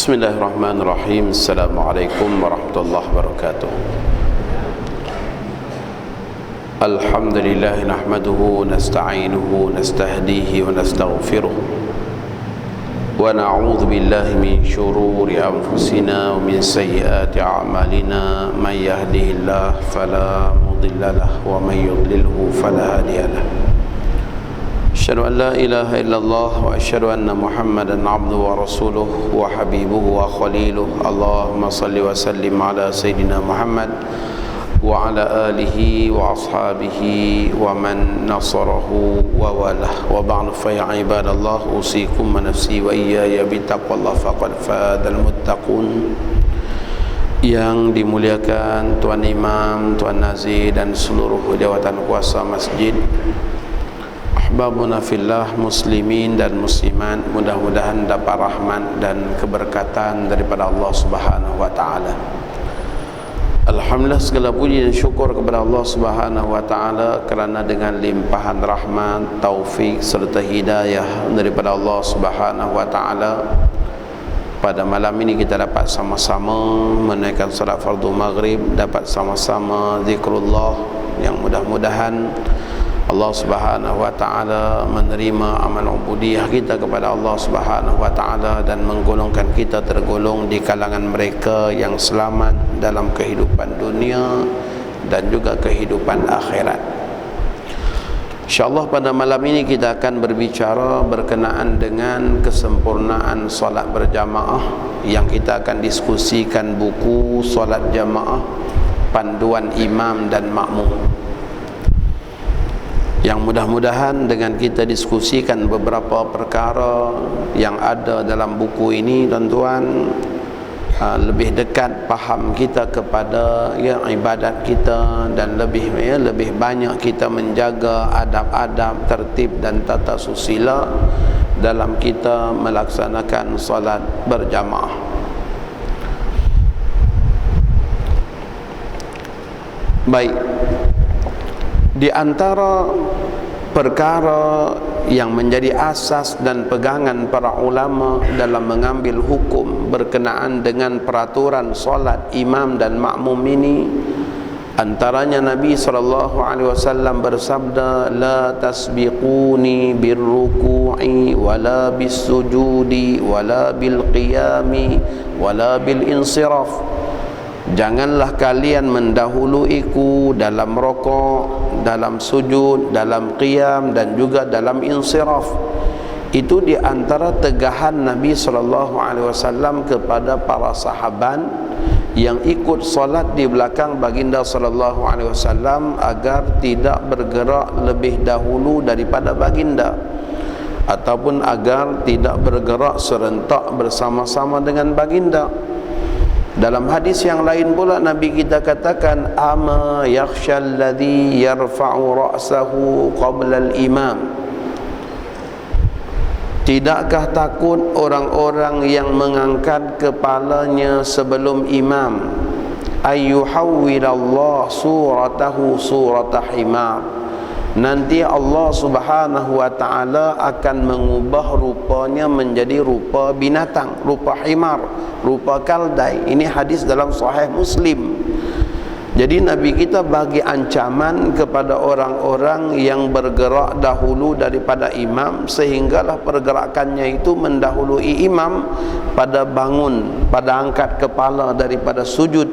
Bismillahirrahmanirrahim. Assalamualaikum warahmatullahi wabarakatuh. Alhamdulillah nahmaduhu nasta'inuhu nastahdihi wa nastaghfiruh wa na'udzu billahi min shururi anfusina wa min sayyiati a'malina. May yahdihillahu fala mudilla lahu wa may yudlilhu fala hadiya lahu. Asyhadu an la ilaha illallah wa asyhadu anna Muhammadan abduhu wa rasuluh wa habibuhu wa khaliluh. Allahumma salli wa sallim ala sayyidina Muhammad wa ala alihi wa ashabihi wa man nasarahu wa walah. Wa ba'du fa ya ibadallah, usikum wa nafsi wa iyaya bittaqwallah faqad fadal muttaqun. Yang dimuliakan Tuan Imam, Tuan Nazir dan seluruh jawatan kuasa masjid, ahbabuna fillah, muslimin dan muslimat, mudah-mudahan dapat rahmat dan keberkatan daripada Allah Subhanahu wa taala. Alhamdulillah, segala puji dan syukur kepada Allah Subhanahu wa taala kerana dengan limpahan rahmat, taufik serta hidayah daripada Allah Subhanahu wa taala, pada malam ini kita dapat sama-sama menaikkan salat fardu maghrib, dapat sama-sama zikrullah, yang mudah-mudahan Allah Subhanahu wa taala menerima amal ubudiyah kita kepada Allah Subhanahu wa taala dan menggolongkan kita tergolong di kalangan mereka yang selamat dalam kehidupan dunia dan juga kehidupan akhirat. InsyaAllah pada malam ini kita akan berbicara berkenaan dengan kesempurnaan solat berjamaah, yang kita akan diskusikan buku solat jamaah, panduan imam dan makmum, yang mudah-mudahan dengan kita diskusikan beberapa perkara yang ada dalam buku ini, tuan-tuan, lebih dekat faham kita kepada ibadat kita dan lebih banyak kita menjaga adab-adab, tertib dan tata susila dalam kita melaksanakan solat berjamaah. Baik, di antara perkara yang menjadi asas dan pegangan para ulama dalam mengambil hukum berkenaan dengan peraturan solat imam dan makmum ini, antaranya Nabi SAW bersabda, la tasbiquni birruku'i wala bisujudi wala bilqiyami wala bilinsiraf. Janganlah kalian mendahuluiku dalam rokok, dalam sujud, dalam qiyam dan juga dalam insiraf. Itu di antara tegahan Nabi SAW kepada para sahabat yang ikut solat di belakang baginda SAW agar tidak bergerak lebih dahulu daripada baginda, ataupun agar tidak bergerak serentak bersama-sama dengan baginda. Dalam hadis yang lain pula Nabi kita katakan, ama yakhshal ladzi yarfa'u ra'sahu qabla al-imam. Tidakkah takut orang-orang yang mengangkat kepalanya sebelum imam, ayyuhawwilallah suratahu suratah himar, nanti Allah Subhanahu wa taala akan mengubah rupanya menjadi rupa binatang, rupa himar, rupa kaldai. Ini hadis dalam Sahih Muslim. Jadi Nabi kita bagi ancaman kepada orang-orang yang bergerak dahulu daripada imam, sehinggalah pergerakannya itu mendahului imam pada bangun, pada angkat kepala daripada sujud.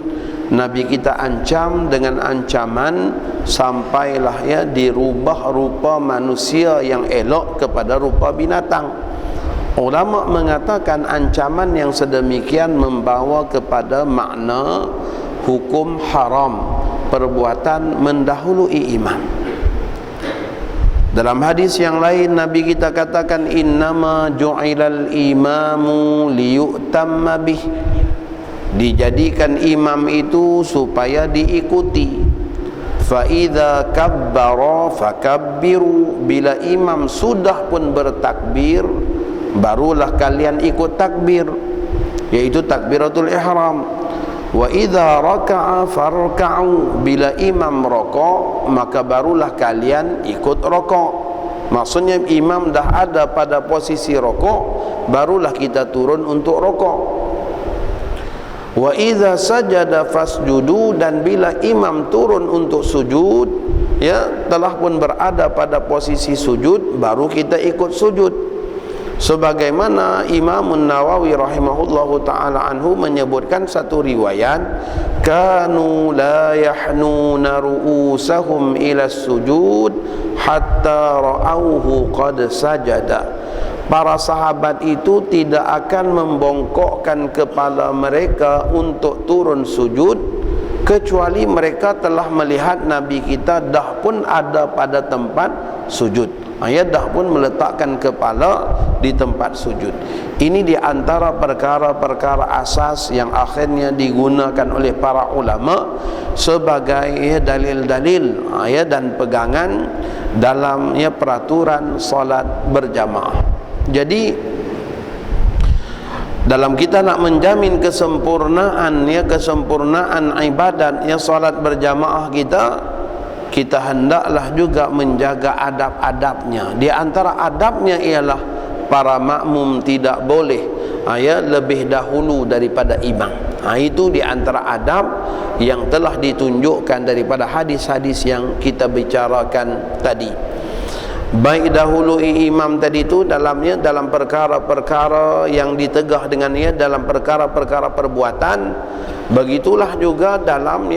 Nabi kita ancam dengan ancaman sampailah dirubah rupa manusia yang elok kepada rupa binatang. Ulama mengatakan ancaman yang sedemikian membawa kepada makna hukum haram, perbuatan mendahului imam. Dalam hadis yang lain Nabi kita katakan, innama ju'ilal imamu liyu'tamma bih. Dijadikan imam itu supaya diikuti. fa idza kabbara fakabbiru, bila imam sudah pun bertakbir barulah kalian ikut takbir, yaitu takbiratul ihram. Wa idza raka'a farka'u, bila imam raka' maka barulah kalian ikut raka'. Maksudnya imam dah ada pada posisi raka', barulah kita turun untuk raka'. Wa idza sajada fasjudu, dan bila imam turun untuk sujud, ya, telah pun berada pada posisi sujud, baru kita ikut sujud. Sebagaimana Imam Nawawi rahimahullahu taala anhu menyebutkan satu riwayat, kanu la yahnuna ru'usahum ila sujud hatta ra'auhu qad sajada. Para sahabat itu tidak akan membongkokkan kepala mereka untuk turun sujud kecuali mereka telah melihat Nabi kita dah pun ada pada tempat sujud. Dah pun meletakkan kepala di tempat sujud. Ini di antara perkara-perkara asas yang akhirnya digunakan oleh para ulama sebagai dalil-dalil dan pegangan dalam peraturan solat berjamaah. Jadi dalam kita nak menjamin kesempurnaan ibadat solat berjamaah kita hendaklah juga menjaga adab-adabnya. Di antara adabnya ialah para makmum tidak boleh lebih dahulu daripada imam. Itu di antara adab yang telah ditunjukkan daripada hadis-hadis yang kita bicarakan tadi. Baik dahului imam tadi itu dalam perkara-perkara yang ditegah dengannya, dalam perkara-perkara perbuatan. Begitulah juga dalam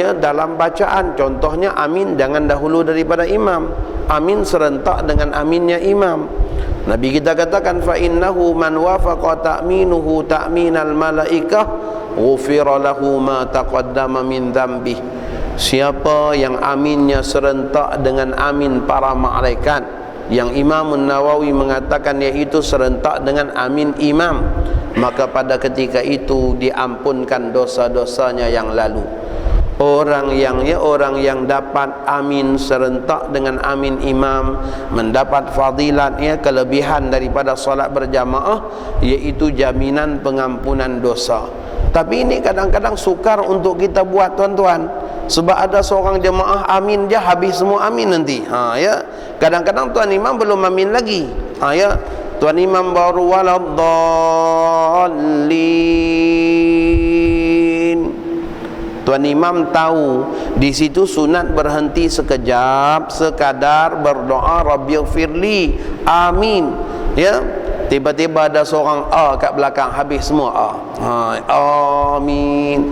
bacaan. Contohnya amin jangan dahulu daripada imam. Amin serentak dengan aminnya imam. Nabi kita katakan, fa innahu man wafaqa ta'minuhu ta'minal malaikah ghufira lahu ma taqaddama min dzambih. Siapa yang aminnya serentak dengan amin para malaikat, yang Imam Nawawi mengatakan iaitu serentak dengan amin imam, maka pada ketika itu diampunkan dosa-dosanya yang lalu. Orang yang dapat amin serentak dengan amin imam mendapat fadilat, kelebihan daripada solat berjamaah, iaitu jaminan pengampunan dosa. Tapi ini kadang-kadang sukar untuk kita buat, tuan-tuan. Sebab ada seorang jemaah amin je habis semua amin nanti. Kadang-kadang tuan imam belum amin lagi. Tuan imam baru waladdallin. Tuan imam tahu di situ sunat berhenti sekejap sekadar berdoa rabbighfirli. Amin. Tiba-tiba ada seorang kat belakang, habis semua amin.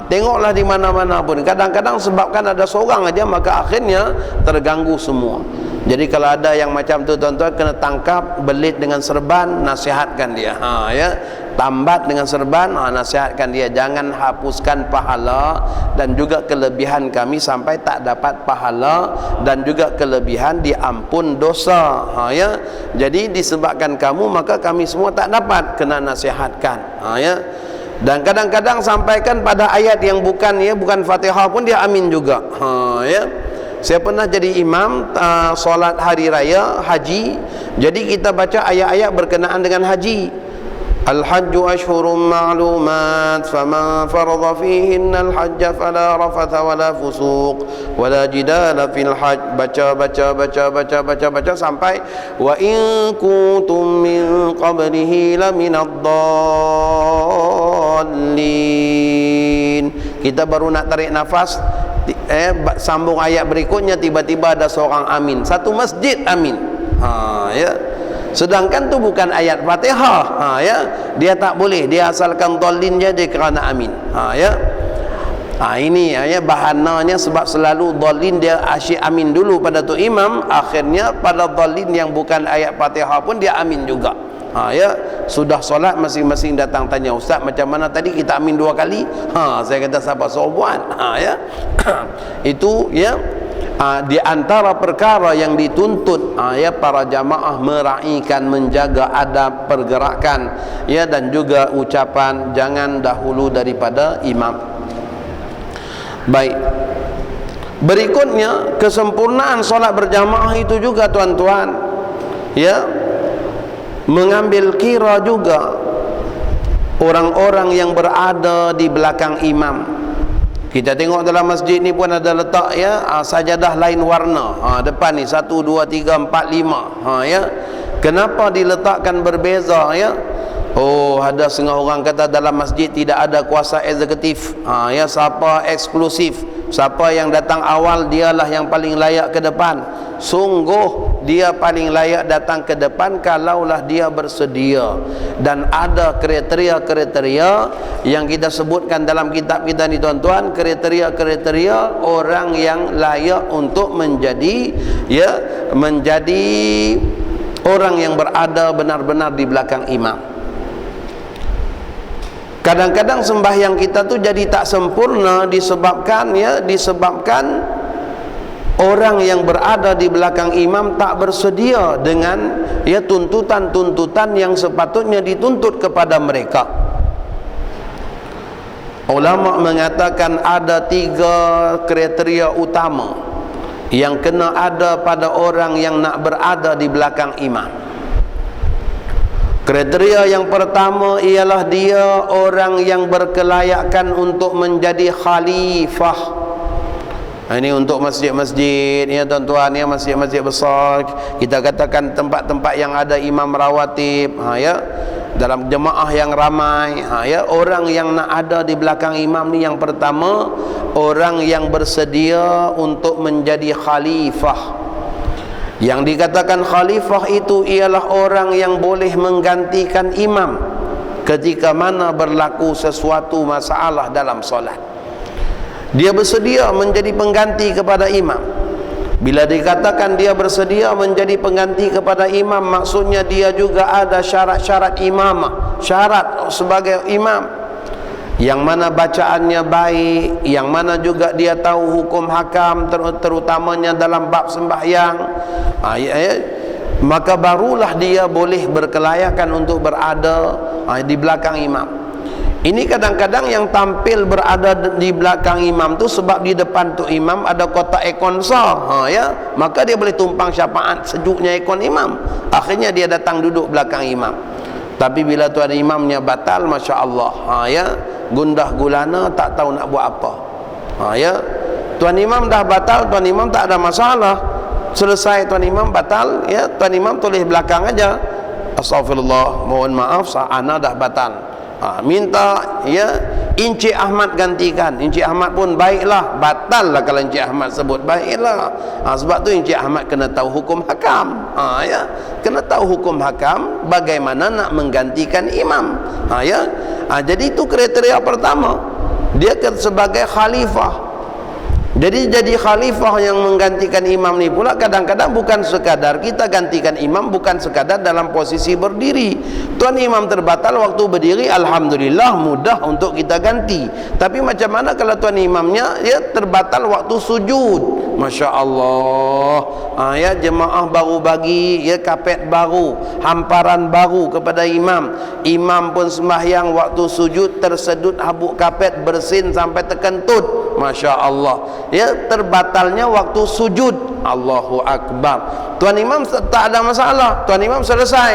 Tengoklah di mana-mana pun kadang-kadang sebabkan ada seorang aja, maka akhirnya terganggu semua. Jadi kalau ada yang macam tu, tuan-tuan kena tangkap, belit dengan serban, nasihatkan dia. Tambat dengan serban, nasihatkan dia, jangan hapuskan pahala dan juga kelebihan kami sampai tak dapat pahala dan juga kelebihan diampun dosa. Jadi disebabkan kamu maka kami semua tak dapat, kena nasihatkan. Dan kadang-kadang sampaikan pada ayat yang bukan Fatihah pun dia amin juga. Saya pernah jadi imam solat hari raya haji. Jadi kita baca ayat-ayat berkenaan dengan haji. Al-hajju ashhurum ma'lumat faman faradha fihinna al-hajja fala rafatha wala fusuq wala jidala fil hajj. Baca sampai wa in kuntum min qablihi laminad dallin. Kita baru nak tarik nafas, sambung ayat berikutnya, tiba-tiba ada seorang amin, satu masjid amin. Sedangkan tu bukan ayat Fatihah. Dia tak boleh, dia asalkan dallin je dia kerana amin. Ini bahananya, sebab selalu dallin dia asyik amin dulu pada tu imam, akhirnya pada dallin yang bukan ayat Fatihah pun dia amin juga. Sudah solat masing-masing datang tanya, ustaz macam mana tadi kita amin 2 kali? Saya kata siapa suruh buat? Itu di antara perkara yang dituntut para jamaah meraihkan, menjaga adab pergerakan dan juga ucapan, jangan dahulu daripada imam. Baik, Berikutnya, kesempurnaan solat berjamaah itu juga tuan-tuan, ya, mengambil kira juga orang-orang yang berada di belakang imam. Kita tengok dalam masjid ni pun ada letak, ya, sajadah lain warna. Depan ni 1, 2, 3, 4, 5. Ya. Kenapa diletakkan berbeza, ya? Oh, ada setengah orang kata dalam masjid tidak ada kuasa eksekutif. Ya, siapa eksklusif, siapa yang datang awal dialah yang paling layak ke depan. Sungguh dia paling layak datang ke depan kalaulah dia bersedia. Dan ada kriteria-kriteria yang kita sebutkan dalam kitab kita ni tuan-tuan, kriteria-kriteria orang yang layak untuk menjadi, ya, menjadi orang yang berada benar-benar di belakang imam. Kadang-kadang sembahyang kita tu jadi tak sempurna disebabkan, ya, disebabkan orang yang berada di belakang imam tak bersedia dengan, ya, tuntutan-tuntutan yang sepatutnya dituntut kepada mereka. Ulama mengatakan ada 3 kriteria utama yang kena ada pada orang yang nak berada di belakang imam. Kriteria yang pertama ialah dia orang yang berkelayakan untuk menjadi khalifah. Ini untuk masjid-masjid, ya tuan-tuan, ya, masjid-masjid besar. Kita katakan tempat-tempat yang ada imam rawatib, ya, dalam jemaah yang ramai, ya, orang yang nak ada di belakang imam ni yang pertama orang yang bersedia untuk menjadi khalifah. Yang dikatakan khalifah itu ialah orang yang boleh menggantikan imam ketika mana berlaku sesuatu masalah dalam solat. Dia bersedia menjadi pengganti kepada imam. Bila dikatakan dia bersedia menjadi pengganti kepada imam, maksudnya dia juga ada syarat-syarat imamah, syarat sebagai imam, yang mana bacaannya baik, yang mana juga dia tahu hukum hakam, terutamanya dalam bab sembahyang, maka barulah dia boleh berkelayakan untuk berada di belakang imam. Ini kadang-kadang yang tampil berada di belakang imam tu sebab di depan tu imam ada kotak aircon besar, ya, maka dia boleh tumpang syafaat sejuknya aircon imam. Akhirnya dia datang duduk belakang imam. Tapi bila tuan imamnya batal, Masya Allah, ya, gundah gulana tak tahu nak buat apa. Ya, tuan imam dah batal, tuan imam tak ada masalah. Selesai tuan imam batal, ya, tuan imam tulis belakang aja, astagfirullah, mohon maaf, ana dah batal. Minta, ya, Encik Ahmad gantikan. Encik Ahmad pun baiklah, batal lah kalau Encik Ahmad sebut baiklah. Sebab tu Encik Ahmad kena tahu hukum hakam, ya, kena tahu hukum hakam bagaimana nak menggantikan imam, ya. Jadi itu kriteria pertama, dia sebagai khalifah. Jadi khalifah yang menggantikan imam ni pula kadang-kadang bukan sekadar kita gantikan imam, bukan sekadar dalam posisi berdiri. Tuan imam terbatal waktu berdiri, alhamdulillah mudah untuk kita ganti. Tapi macam mana kalau tuan imamnya, ya, terbatal waktu sujud? Masya Allah, ya, jemaah baru bagi, ya, kapet baru, hamparan baru kepada imam. Imam pun sembahyang waktu sujud tersedut habuk kapet, bersin sampai terkentut. Masya Allah, ya, terbatalnya waktu sujud. Allahu Akbar. Tuan imam tak ada masalah, tuan imam selesai,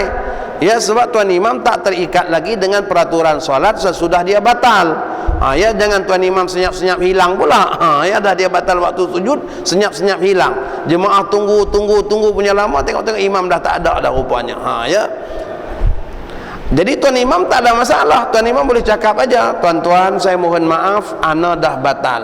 ya, sebab tuan imam tak terikat lagi dengan peraturan solat sesudah dia batal. Ya, jangan tuan imam senyap-senyap hilang pula. Ya, dah dia batal waktu sujud, senyap-senyap hilang. Jemaah tunggu punya lama, tengok-tengok imam dah tak ada dah rupanya. Ya. Jadi tuan imam tak ada masalah, tuan imam boleh cakap aja, tuan-tuan saya mohon maaf, ana dah batal.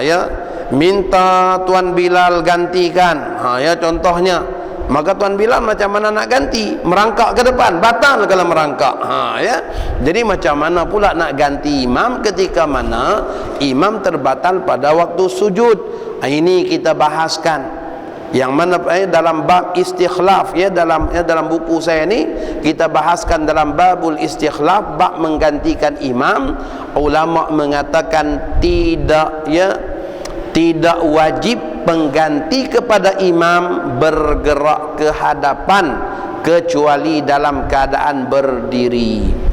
Ya, minta tuan Bilal gantikan. Ya, contohnya. Maka tuan Bilal macam mana nak ganti? Merangkak ke depan, batal kalau merangkak. Ya. Jadi macam mana pula nak ganti imam ketika mana imam terbatal pada waktu sujud? Ini kita bahaskan. Yang mana dalam bab istikhlaf, ya, dalam buku saya ni kita bahaskan dalam babul istikhlaf, bab menggantikan imam. Ulama mengatakan tidak, ya, tidak wajib pengganti kepada imam bergerak ke hadapan kecuali dalam keadaan berdiri.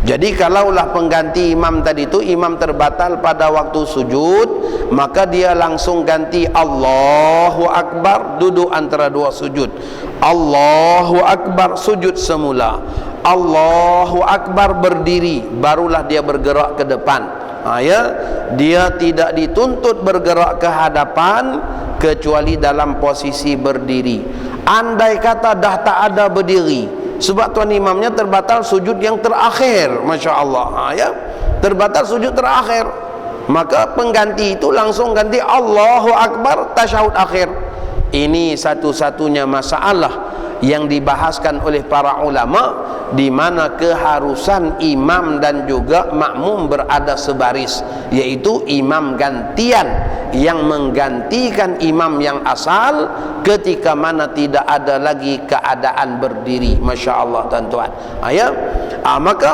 Jadi kalaulah pengganti imam tadi itu imam terbatal pada waktu sujud, maka dia langsung ganti Allahu Akbar, duduk antara dua sujud. Allahu Akbar, sujud semula. Allahu Akbar, berdiri, barulah dia bergerak ke depan. Dia tidak dituntut bergerak ke hadapan kecuali dalam posisi berdiri. Andai kata dah tak ada berdiri, sebab tuan imamnya terbatal sujud yang terakhir, Masya Allah, terbatal sujud terakhir, maka pengganti itu langsung ganti Allahu Akbar, tasyahud akhir. Ini satu-satunya masalah yang dibahaskan oleh para ulama, di mana keharusan imam dan juga makmum berada sebaris, yaitu imam gantian yang menggantikan imam yang asal ketika mana tidak ada lagi keadaan berdiri. Masya Allah tuan-tuan. Maka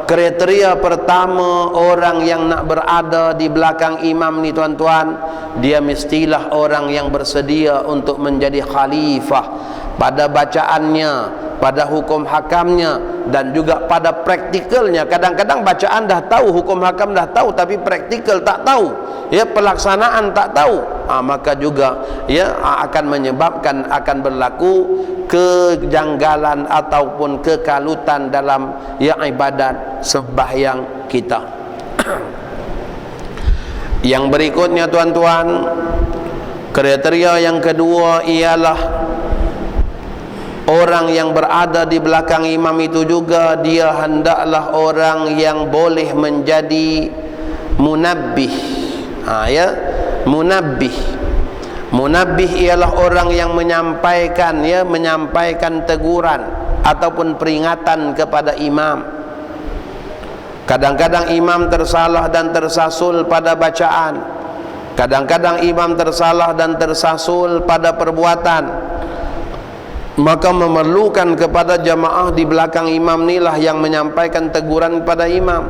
kriteria pertama orang yang nak berada di belakang imam ni tuan-tuan, dia mestilah orang yang bersedia untuk menjadi khalifah pada bacaannya, pada hukum hakamnya, dan juga pada praktikalnya. Kadang-kadang bacaan dah tahu, hukum hakam dah tahu, tapi praktikal tak tahu, pelaksanaan tak tahu. Maka juga akan menyebabkan akan berlaku kejanggalan ataupun kekalutan dalam ibadat sembahyang kita. Yang berikutnya tuan-tuan, kriteria yang kedua ialah orang yang berada di belakang imam itu juga dia hendaklah orang yang boleh menjadi munabbih. Munabbih ialah orang yang menyampaikan menyampaikan teguran ataupun peringatan kepada imam. Kadang-kadang imam tersalah dan tersasul pada bacaan, kadang-kadang imam tersalah dan tersasul pada perbuatan, maka memerlukan kepada jamaah di belakang imam inilah yang menyampaikan teguran kepada imam.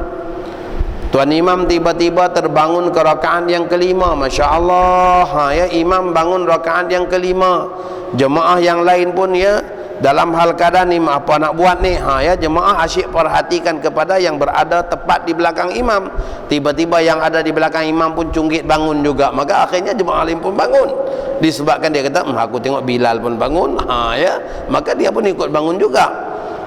Tuan imam tiba-tiba terbangun ke rakaat yang kelima, Masya Allah, imam bangun rakaat yang kelima, jemaah yang lain pun dalam hal keadaan ni apa nak buat ni, jemaah asyik perhatikan kepada yang berada tepat di belakang imam. Tiba-tiba yang ada di belakang imam pun cunggit bangun juga, maka akhirnya jemaah lain pun bangun, disebabkan dia kata aku tengok Bilal pun bangun, maka dia pun ikut bangun juga.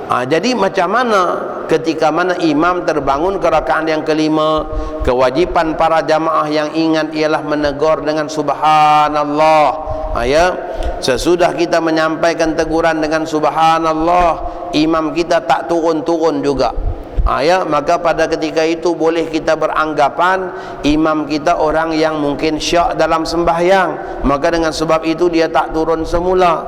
Jadi macam mana ketika mana imam terbangun ke rakaat yang kelima, kewajipan para jamaah yang ingat ialah menegur dengan subhanallah. Sesudah kita menyampaikan teguran dengan subhanallah, imam kita tak turun-turun juga, maka pada ketika itu boleh kita beranggapan imam kita orang yang mungkin syak dalam sembahyang, maka dengan sebab itu dia tak turun semula.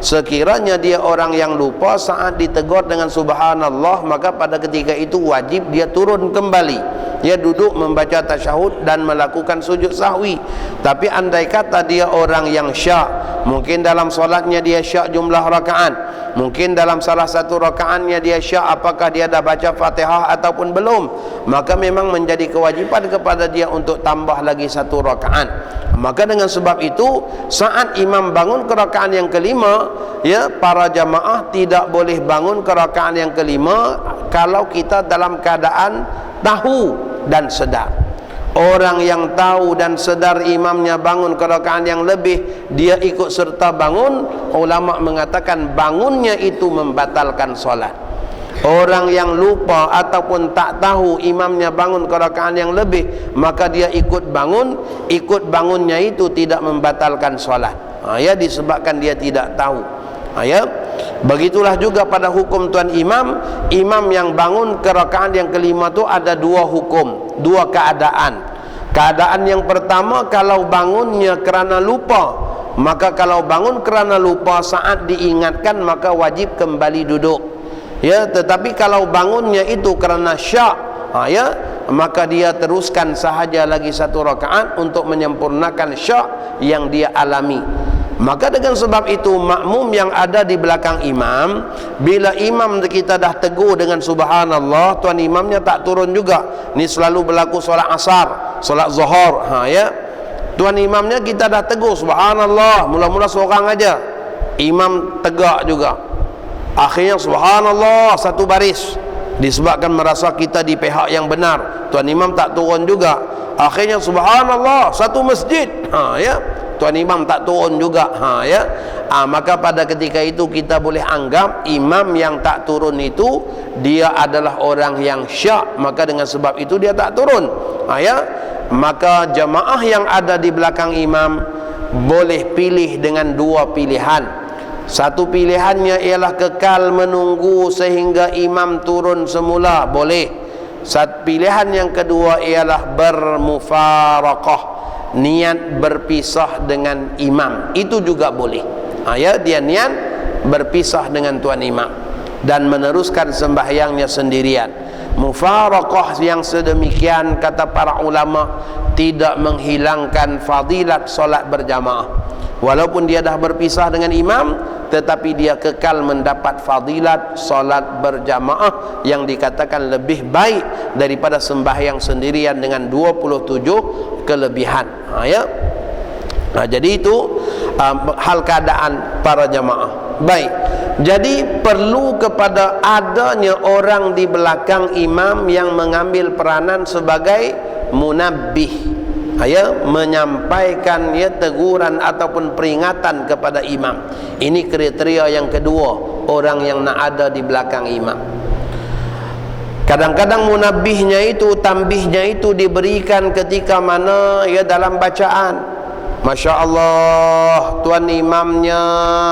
Sekiranya dia orang yang lupa saat ditegur dengan subhanallah, maka pada ketika itu wajib dia turun kembali, dia duduk membaca tasyahud dan melakukan sujud sahwi. Tapi andai kata dia orang yang syak, mungkin dalam solatnya dia syak jumlah rakaat, mungkin dalam salah satu rakaatnya dia syak apakah dia dah baca Fatihah ataupun belum, maka memang menjadi kewajipan kepada dia untuk tambah lagi satu rakaat. Maka dengan sebab itu saat imam bangun ke rakaat yang kelima, para jamaah tidak boleh bangun ke rakaat yang kelima kalau kita dalam keadaan tahu dan sedar. Orang yang tahu dan sedar imamnya bangun ke rakaat yang lebih, dia ikut serta bangun, ulama mengatakan bangunnya itu membatalkan solat. Orang yang lupa ataupun tak tahu imamnya bangun ke rakaat yang lebih, maka dia ikut bangun, ikut bangunnya itu tidak membatalkan solat, disebabkan dia tidak tahu. Begitulah juga pada hukum tuan imam. Imam yang bangun ke rakaat yang kelima itu ada dua hukum, dua keadaan. Keadaan yang pertama, kalau bangunnya kerana lupa, maka kalau bangun kerana lupa saat diingatkan maka wajib kembali duduk. Tetapi kalau bangunnya itu kerana syak, maka dia teruskan sahaja lagi satu rakaat untuk menyempurnakan syak yang dia alami. Maka dengan sebab itu makmum yang ada di belakang imam, bila imam kita dah tegur dengan subhanallah, tuan imamnya tak turun juga. Ni selalu berlaku solat asar, solat zuhur, tuan imamnya kita dah tegur subhanallah, mula-mula seorang aja, imam tegak juga, akhirnya subhanallah satu baris, disebabkan merasa kita di pihak yang benar, tuan imam tak turun juga. Akhirnya subhanallah, satu masjid. Ya, tuan imam tak turun juga. Ya. Maka pada ketika itu kita boleh anggap imam yang tak turun itu dia adalah orang yang syak, maka dengan sebab itu dia tak turun. Ya. Maka jamaah yang ada di belakang imam boleh pilih dengan dua pilihan. Satu pilihannya ialah kekal menunggu sehingga imam turun semula, boleh. Satu pilihan yang kedua ialah bermufaraqah, niat berpisah dengan imam, itu juga boleh. Ya, dia niat berpisah dengan tuan imam dan meneruskan sembahyangnya sendirian. Mufaraqah yang sedemikian, kata para ulama, tidak menghilangkan fadilat solat berjamaah. Walaupun dia dah berpisah dengan imam, tetapi dia kekal mendapat fadilat solat berjamaah yang dikatakan lebih baik daripada sembahyang sendirian dengan 27 kelebihan. Ya. Jadi itu hal keadaan para jamaah. Baik. Jadi perlu kepada adanya orang di belakang imam yang mengambil peranan sebagai munabbih, ya, menyampaikan teguran ataupun peringatan kepada imam. Ini kriteria yang kedua, orang yang nak ada di belakang imam. Kadang-kadang munabbihnya itu, tambihnya itu diberikan ketika mana dalam bacaan. Masya Allah, tuan imamnya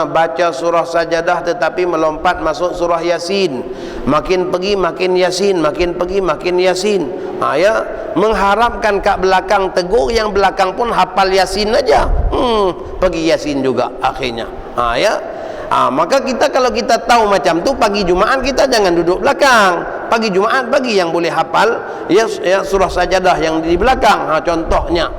baca surah sajadah tetapi melompat masuk surah Yasin, makin pergi makin Yasin, makin pergi makin Yasin. Ya, mengharapkan kat belakang tegur, yang belakang pun hafal Yasin aja, pergi Yasin juga akhirnya. Ya, maka kita kalau kita tahu macam tu, pagi Jumaat kita jangan duduk belakang. Pagi Jumaat bagi yang boleh hafal ya surah sajadah yang di belakang, contohnya.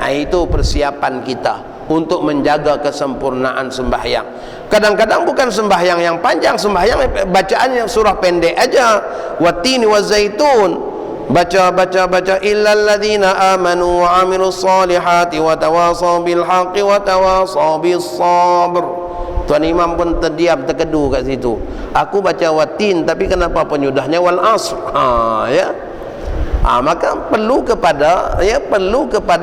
Itu persiapan kita untuk menjaga kesempurnaan sembahyang. Kadang-kadang bukan sembahyang yang panjang, sembahyang bacaan yang surah pendek aja. Wattini wazaitun, baca illal ladzina amanu wa amilus solihati wa tawasaw bil haqqi wa tawasaw bis sabr. Tuan imam pun terdiam, terkedu kat situ. Aku baca watin, tapi kenapa penyudahnya wal asr? Ya. Maka perlu kepada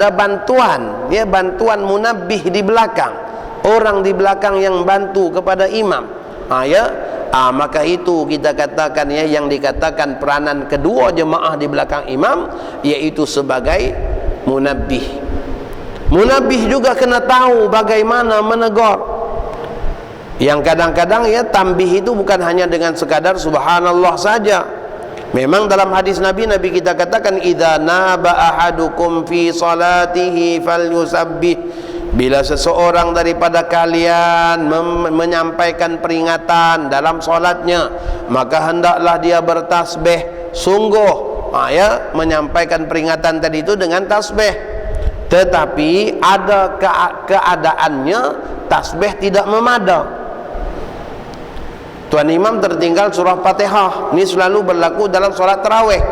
bantuan, bantuan munabbih di belakang, orang di belakang yang bantu kepada imam. Maka itu kita katakan yang dikatakan peranan kedua jemaah di belakang imam, yaitu sebagai munabbih. Munabbih juga kena tahu bagaimana menegur. Yang kadang-kadang tambih itu bukan hanya dengan sekadar subhanallah saja. Memang dalam hadis Nabi kita katakan, idza naba ahadukum fi salatihi falyusabbih. Bila seseorang daripada kalian menyampaikan peringatan dalam solatnya, maka hendaklah dia bertasbih sungguh. Menyampaikan peringatan tadi itu dengan tasbih. Tetapi ada keadaannya tasbih tidak memadai. Tuan imam tertinggal surah Fatihah. Ini selalu berlaku dalam solat tarawih.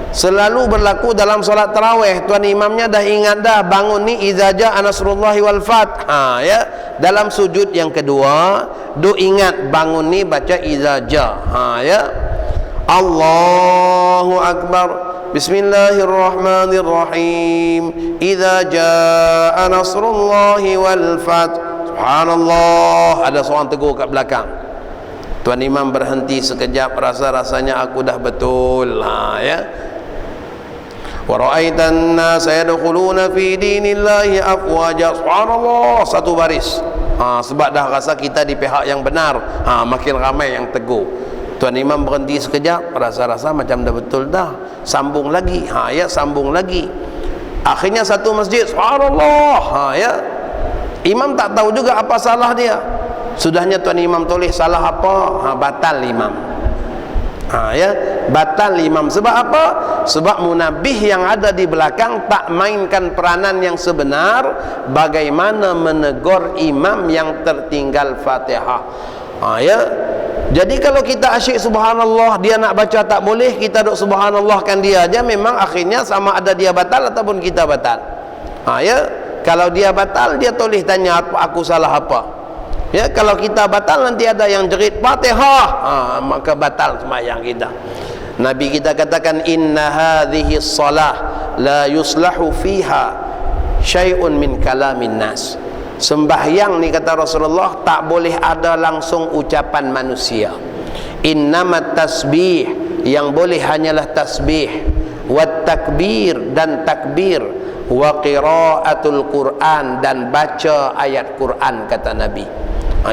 Selalu berlaku dalam solat tarawih. Tuan imamnya dah ingat dah, bangun ni idza jaa nasrullahi wal fath. Dalam sujud yang kedua, ingat bangun ni baca idza jaa. Allahu akbar. Bismillahirrahmanirrahim. Idza jaa nasrullahi wal fath. Subhanallah, ada seorang tegur kat belakang. Tuan imam berhenti sekejap, rasanya aku dah betul. Wa ra'aitan nas yadkhuluna fi dinillahi afwaja. Subhanallah, satu baris. Sebab dah rasa kita di pihak yang benar, makin ramai yang tegur. Tuan imam berhenti sekejap, rasa macam dah betul dah. Sambung lagi. Sambung lagi. Akhirnya satu masjid, subhanallah. Imam tak tahu juga apa salah dia. Sudahnya tuan imam tulis salah apa, batal imam. Batal imam. Sebab apa? Sebab munabbih yang ada di belakang tak mainkan peranan yang sebenar bagaimana menegur imam yang tertinggal Fatihah. Jadi kalau kita asyik subhanallah, dia nak baca tak boleh, kita duk subhanallahkan dia aja, memang akhirnya sama ada dia batal ataupun kita batal. Kalau dia batal, dia tulis tanya aku salah apa. Kalau kita batal, nanti ada yang jerit Fatihah, maka batal sembahyang kita. Nabi kita katakan, inna hadhihi shalah la yuslahu fiha syai'un min kalamin nas. Sembahyang ni, kata Rasulullah, tak boleh ada langsung ucapan manusia. Innamat tasbih, yang boleh hanyalah tasbih, wat takbir, dan takbir, wa qiraatul Quran, dan baca ayat Quran, kata Nabi.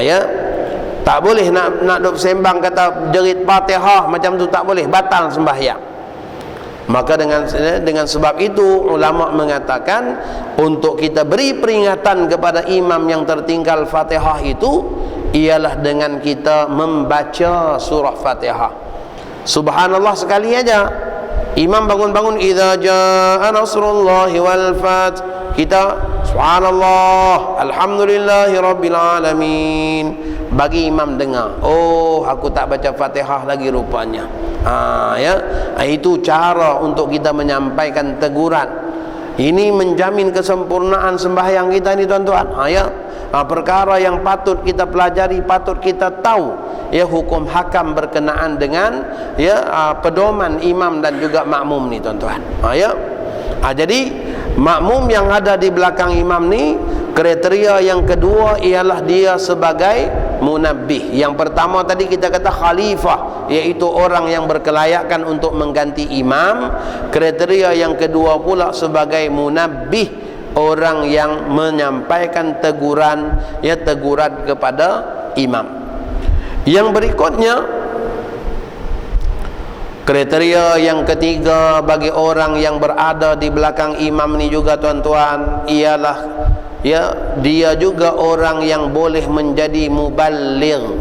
Ya, tak boleh nak duk sembang kata jerit Fatihah macam tu, tak boleh, batal sembahyang. Maka dengan sebab itu ulama mengatakan untuk kita beri peringatan kepada imam yang tertinggal Fatihah itu ialah dengan kita membaca surah Fatihah. Subhanallah sekali aja. Imam bangun-bangun, idza jaa nasrullahi wal fath, kita subhanallah alhamdulillahi rabbil alamin, bagi imam dengar, oh aku tak baca Fatihah lagi rupanya. Itu cara untuk kita menyampaikan teguran. Ini menjamin kesempurnaan sembahyang kita ni, tuan-tuan. Perkara yang patut kita pelajari, patut kita tahu, ya, hukum hakam berkenaan dengan pedoman imam dan juga makmum ni, tuan-tuan. Jadi makmum yang ada di belakang imam ni, kriteria yang kedua ialah dia sebagai munabbih. Yang pertama tadi kita kata khalifah, iaitu orang yang berkelayakan untuk mengganti imam. Kriteria yang kedua pula sebagai munabbih, orang yang menyampaikan teguran, teguran kepada imam. Yang berikutnya, kriteria yang ketiga bagi orang yang berada di belakang imam ni juga, tuan-tuan, ialah dia juga orang yang boleh menjadi muballigh.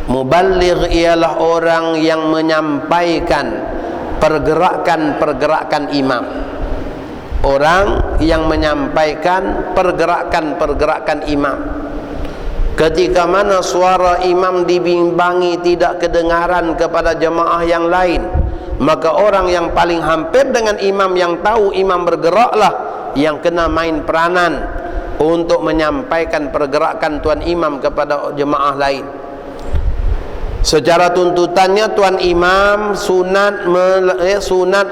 Muballigh ialah orang yang menyampaikan pergerakan-pergerakan imam. Orang yang menyampaikan pergerakan-pergerakan imam. Ketika mana suara imam dibimbangi tidak kedengaran kepada jemaah yang lain, maka orang yang paling hampir dengan imam, yang tahu imam bergeraklah yang kena main peranan untuk menyampaikan pergerakan tuan imam kepada jemaah lain. Secara tuntutannya, tuan imam sunat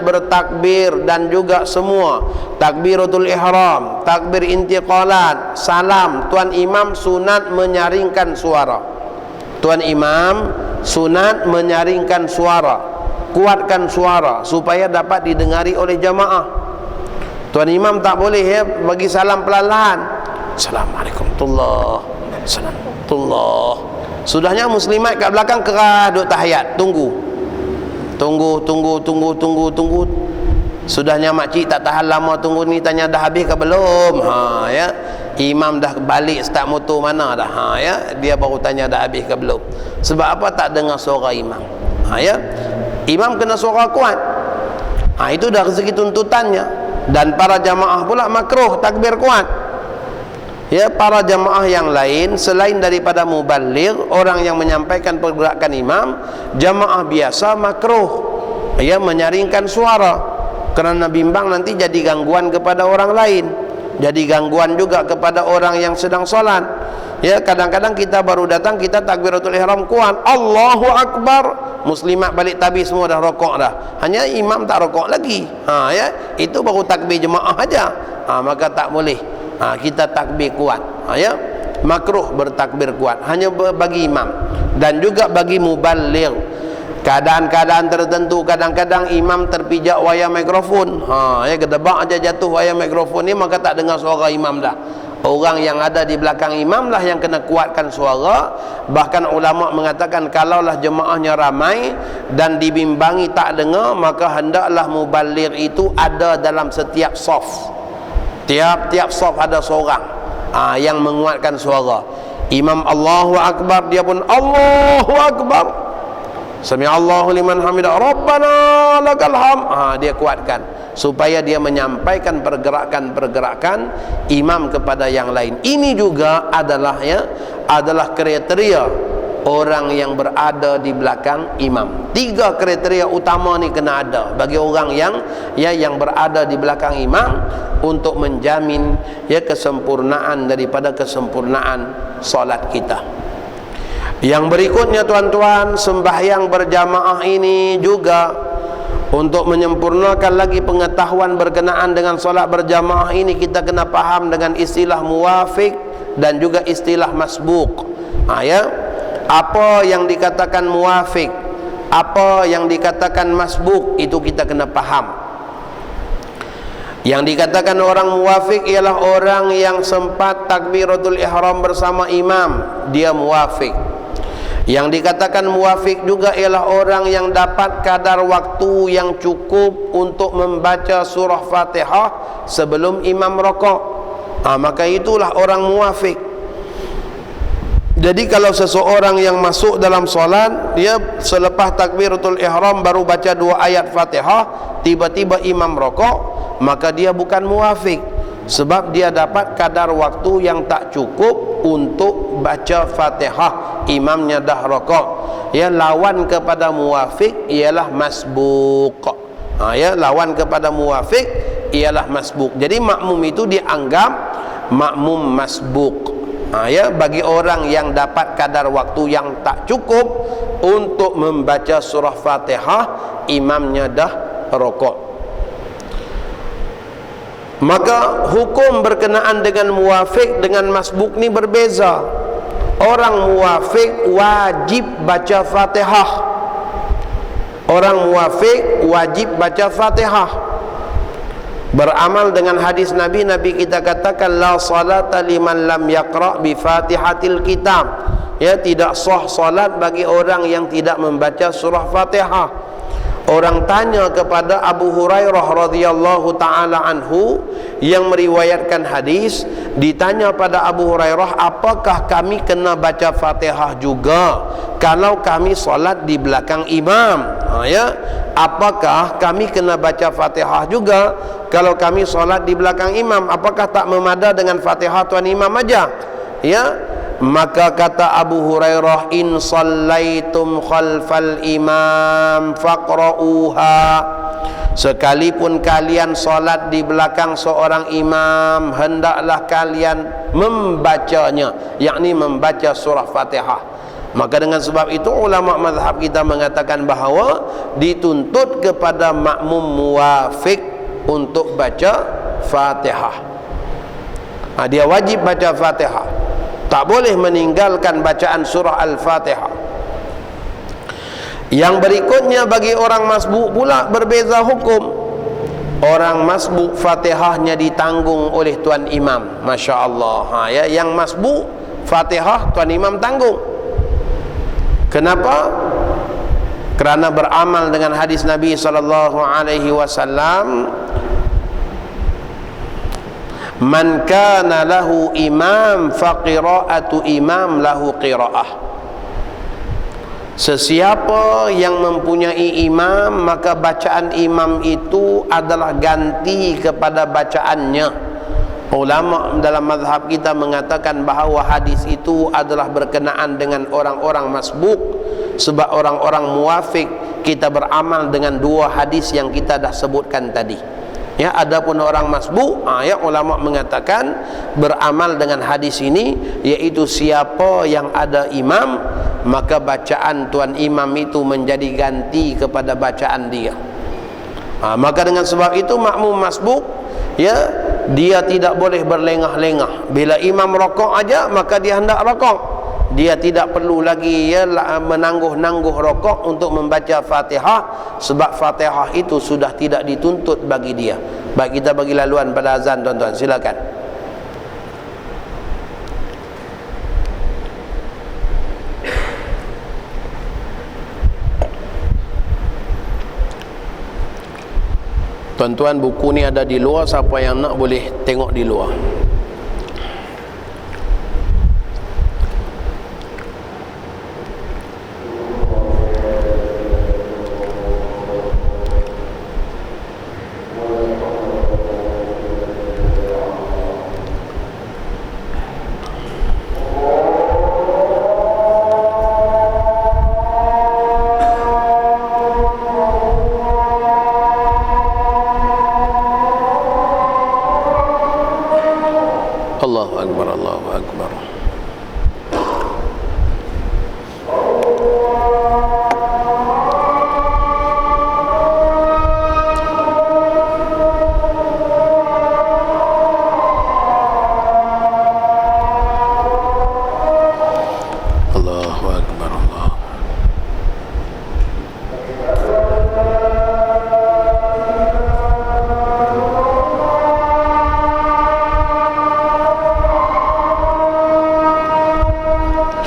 bertakbir dan juga semua takbiratul ihram, takbir intiqalat, salam. Tuan imam sunat menyaringkan suara. Tuan imam sunat menyaringkan suara, kuatkan suara supaya dapat didengari oleh jemaah. Tuan imam tak boleh bagi salam pelan-pelan. Assalamualaikum warahmatullahi. Sudahnya muslimat kat belakang keras duk tahiyat, tunggu. Sudahnya makcik tak tahan lama tunggu ni, tanya dah habis ke belum? Imam dah balik start motor mana dah? Dia baru tanya dah habis ke belum. Sebab apa? Tak dengar suara imam. Imam kena suara kuat. Itu dah rezeki tuntutannya. Dan para jamaah pula makruh takbir kuat. Para jamaah yang lain selain daripada muballigh, orang yang menyampaikan pergerakan imam, jamaah biasa makruh menyaringkan suara, kerana bimbang nanti jadi gangguan kepada orang lain, jadi gangguan juga kepada orang yang sedang solat. Kadang-kadang kita baru datang, kita takbiratul ihram kuat, Allahu Akbar, muslimat balik tabi semua dah rokok dah, hanya imam tak rokok lagi. Itu baru takbir jemaah aja. Maka tak boleh kita takbir kuat. Makruh bertakbir kuat hanya bagi imam dan juga bagi muballigh. Keadaan-keadaan tertentu, kadang-kadang imam terpijak wayar mikrofon, kedebak aja jatuh wayar mikrofon ni, maka tak dengar suara imam dah. Orang yang ada di belakang imam lah yang kena kuatkan suara. Bahkan ulama mengatakan kalaulah jemaahnya ramai dan dibimbangi tak dengar, maka hendaklah muballigh itu ada dalam setiap saf. Tiap-tiap saf ada seorang yang menguatkan suara. Imam Allahu Akbar, dia pun Allahu Akbar. Sami'allahu liman hamidah, Rabbana lakal hamd. Dia kuatkan supaya dia menyampaikan pergerakan-pergerakan imam kepada yang lain. Ini juga adalah kriteria orang yang berada di belakang imam. 3 kriteria utama ni kena ada bagi orang yang berada di belakang imam untuk menjamin kesempurnaan daripada kesempurnaan solat kita. Yang berikutnya tuan-tuan, sembahyang berjamaah ini juga untuk menyempurnakan lagi pengetahuan berkenaan dengan solat berjamaah ini, kita kena faham dengan istilah muwafiq dan juga istilah masbuq. Ya, apa yang dikatakan muwafiq, apa yang dikatakan masbuq, itu kita kena faham. Yang dikatakan orang muwafiq ialah orang yang sempat takbiratul ihram bersama imam, dia muwafiq. Yang dikatakan muwafiq juga ialah orang yang dapat kadar waktu yang cukup untuk membaca surah Fatihah sebelum imam rakaat. Maka itulah orang muwafiq. Jadi kalau seseorang yang masuk dalam solat, dia selepas takbiratul ihram baru baca 2 ayat Fatihah, tiba-tiba imam rakaat, maka dia bukan muwafiq, sebab dia dapat kadar waktu yang tak cukup untuk baca Fatihah, imamnya dah rakaat. Ya, lawan kepada muwafiq ialah masbuq. Ya, lawan kepada muwafiq ialah masbuq. Jadi makmum itu dianggap makmum masbuq. Ya, bagi orang yang dapat kadar waktu yang tak cukup untuk membaca surah Fatihah, imamnya dah rakaat. Maka hukum berkenaan dengan muwafiq dengan masbuq ni berbeza. Orang muwafiq wajib baca Fatihah. Orang muwafiq wajib baca Fatihah. Beramal dengan hadis Nabi, Nabi kita katakan la salata liman lam yaqra bi Fatihatil kitab. Ya, tidak sah salat bagi orang yang tidak membaca surah Fatihah. Orang tanya kepada Abu Hurairah radhiyallahu taala anhu yang meriwayatkan hadis, ditanya pada Abu Hurairah, apakah kami kena baca Fatihah juga kalau kami solat di belakang imam? Ya, apakah kami kena baca Fatihah juga kalau kami solat di belakang imam? Apakah tak memada dengan Fatihah tuan imam aja? Ya, maka kata Abu Hurairah, in sallaitum khalfal imam faqra'uha, sekalipun kalian solat di belakang seorang imam, hendaklah kalian membacanya, yakni membaca surah Fatihah. Maka dengan sebab itu ulama mazhab kita mengatakan bahawa dituntut kepada makmum muwafiq untuk baca Fatihah. Dia wajib baca Fatihah, tak boleh meninggalkan bacaan surah Al-Fatihah. Yang berikutnya, bagi orang masbuk pula berbeza hukum. Orang masbuk Fatihahnya ditanggung oleh tuan imam. Masya Allah. Ya, yang masbuk Fatihah tuan imam tanggung. Kenapa? Kerana beramal dengan hadis Nabi SAW, man kana lahu imam faqira'atu imam lahu qira'ah. Sesiapa yang mempunyai imam, maka bacaan imam itu adalah ganti kepada bacaannya. Ulama dalam mazhab kita mengatakan bahawa hadis itu adalah berkenaan dengan orang-orang masbuk, sebab orang-orang muwafiq kita beramal dengan 2 hadis yang kita dah sebutkan tadi. Ya, adapun orang masbuk, ya, ulama mengatakan beramal dengan hadis ini, yaitu siapa yang ada imam, maka bacaan tuan imam itu menjadi ganti kepada bacaan dia. Maka dengan sebab itu makmum masbuk, ya, dia tidak boleh berlengah-lengah. Bila imam rakaat aja, maka dia hendak rakaat. Dia tidak perlu lagi, ya, menangguh-nangguh rakaat untuk membaca Fatihah, sebab Fatihah itu sudah tidak dituntut bagi dia. Baik, kita bagi laluan pada azan tuan-tuan, silakan. Tuan-tuan, buku ni ada di luar, siapa yang nak boleh tengok di luar.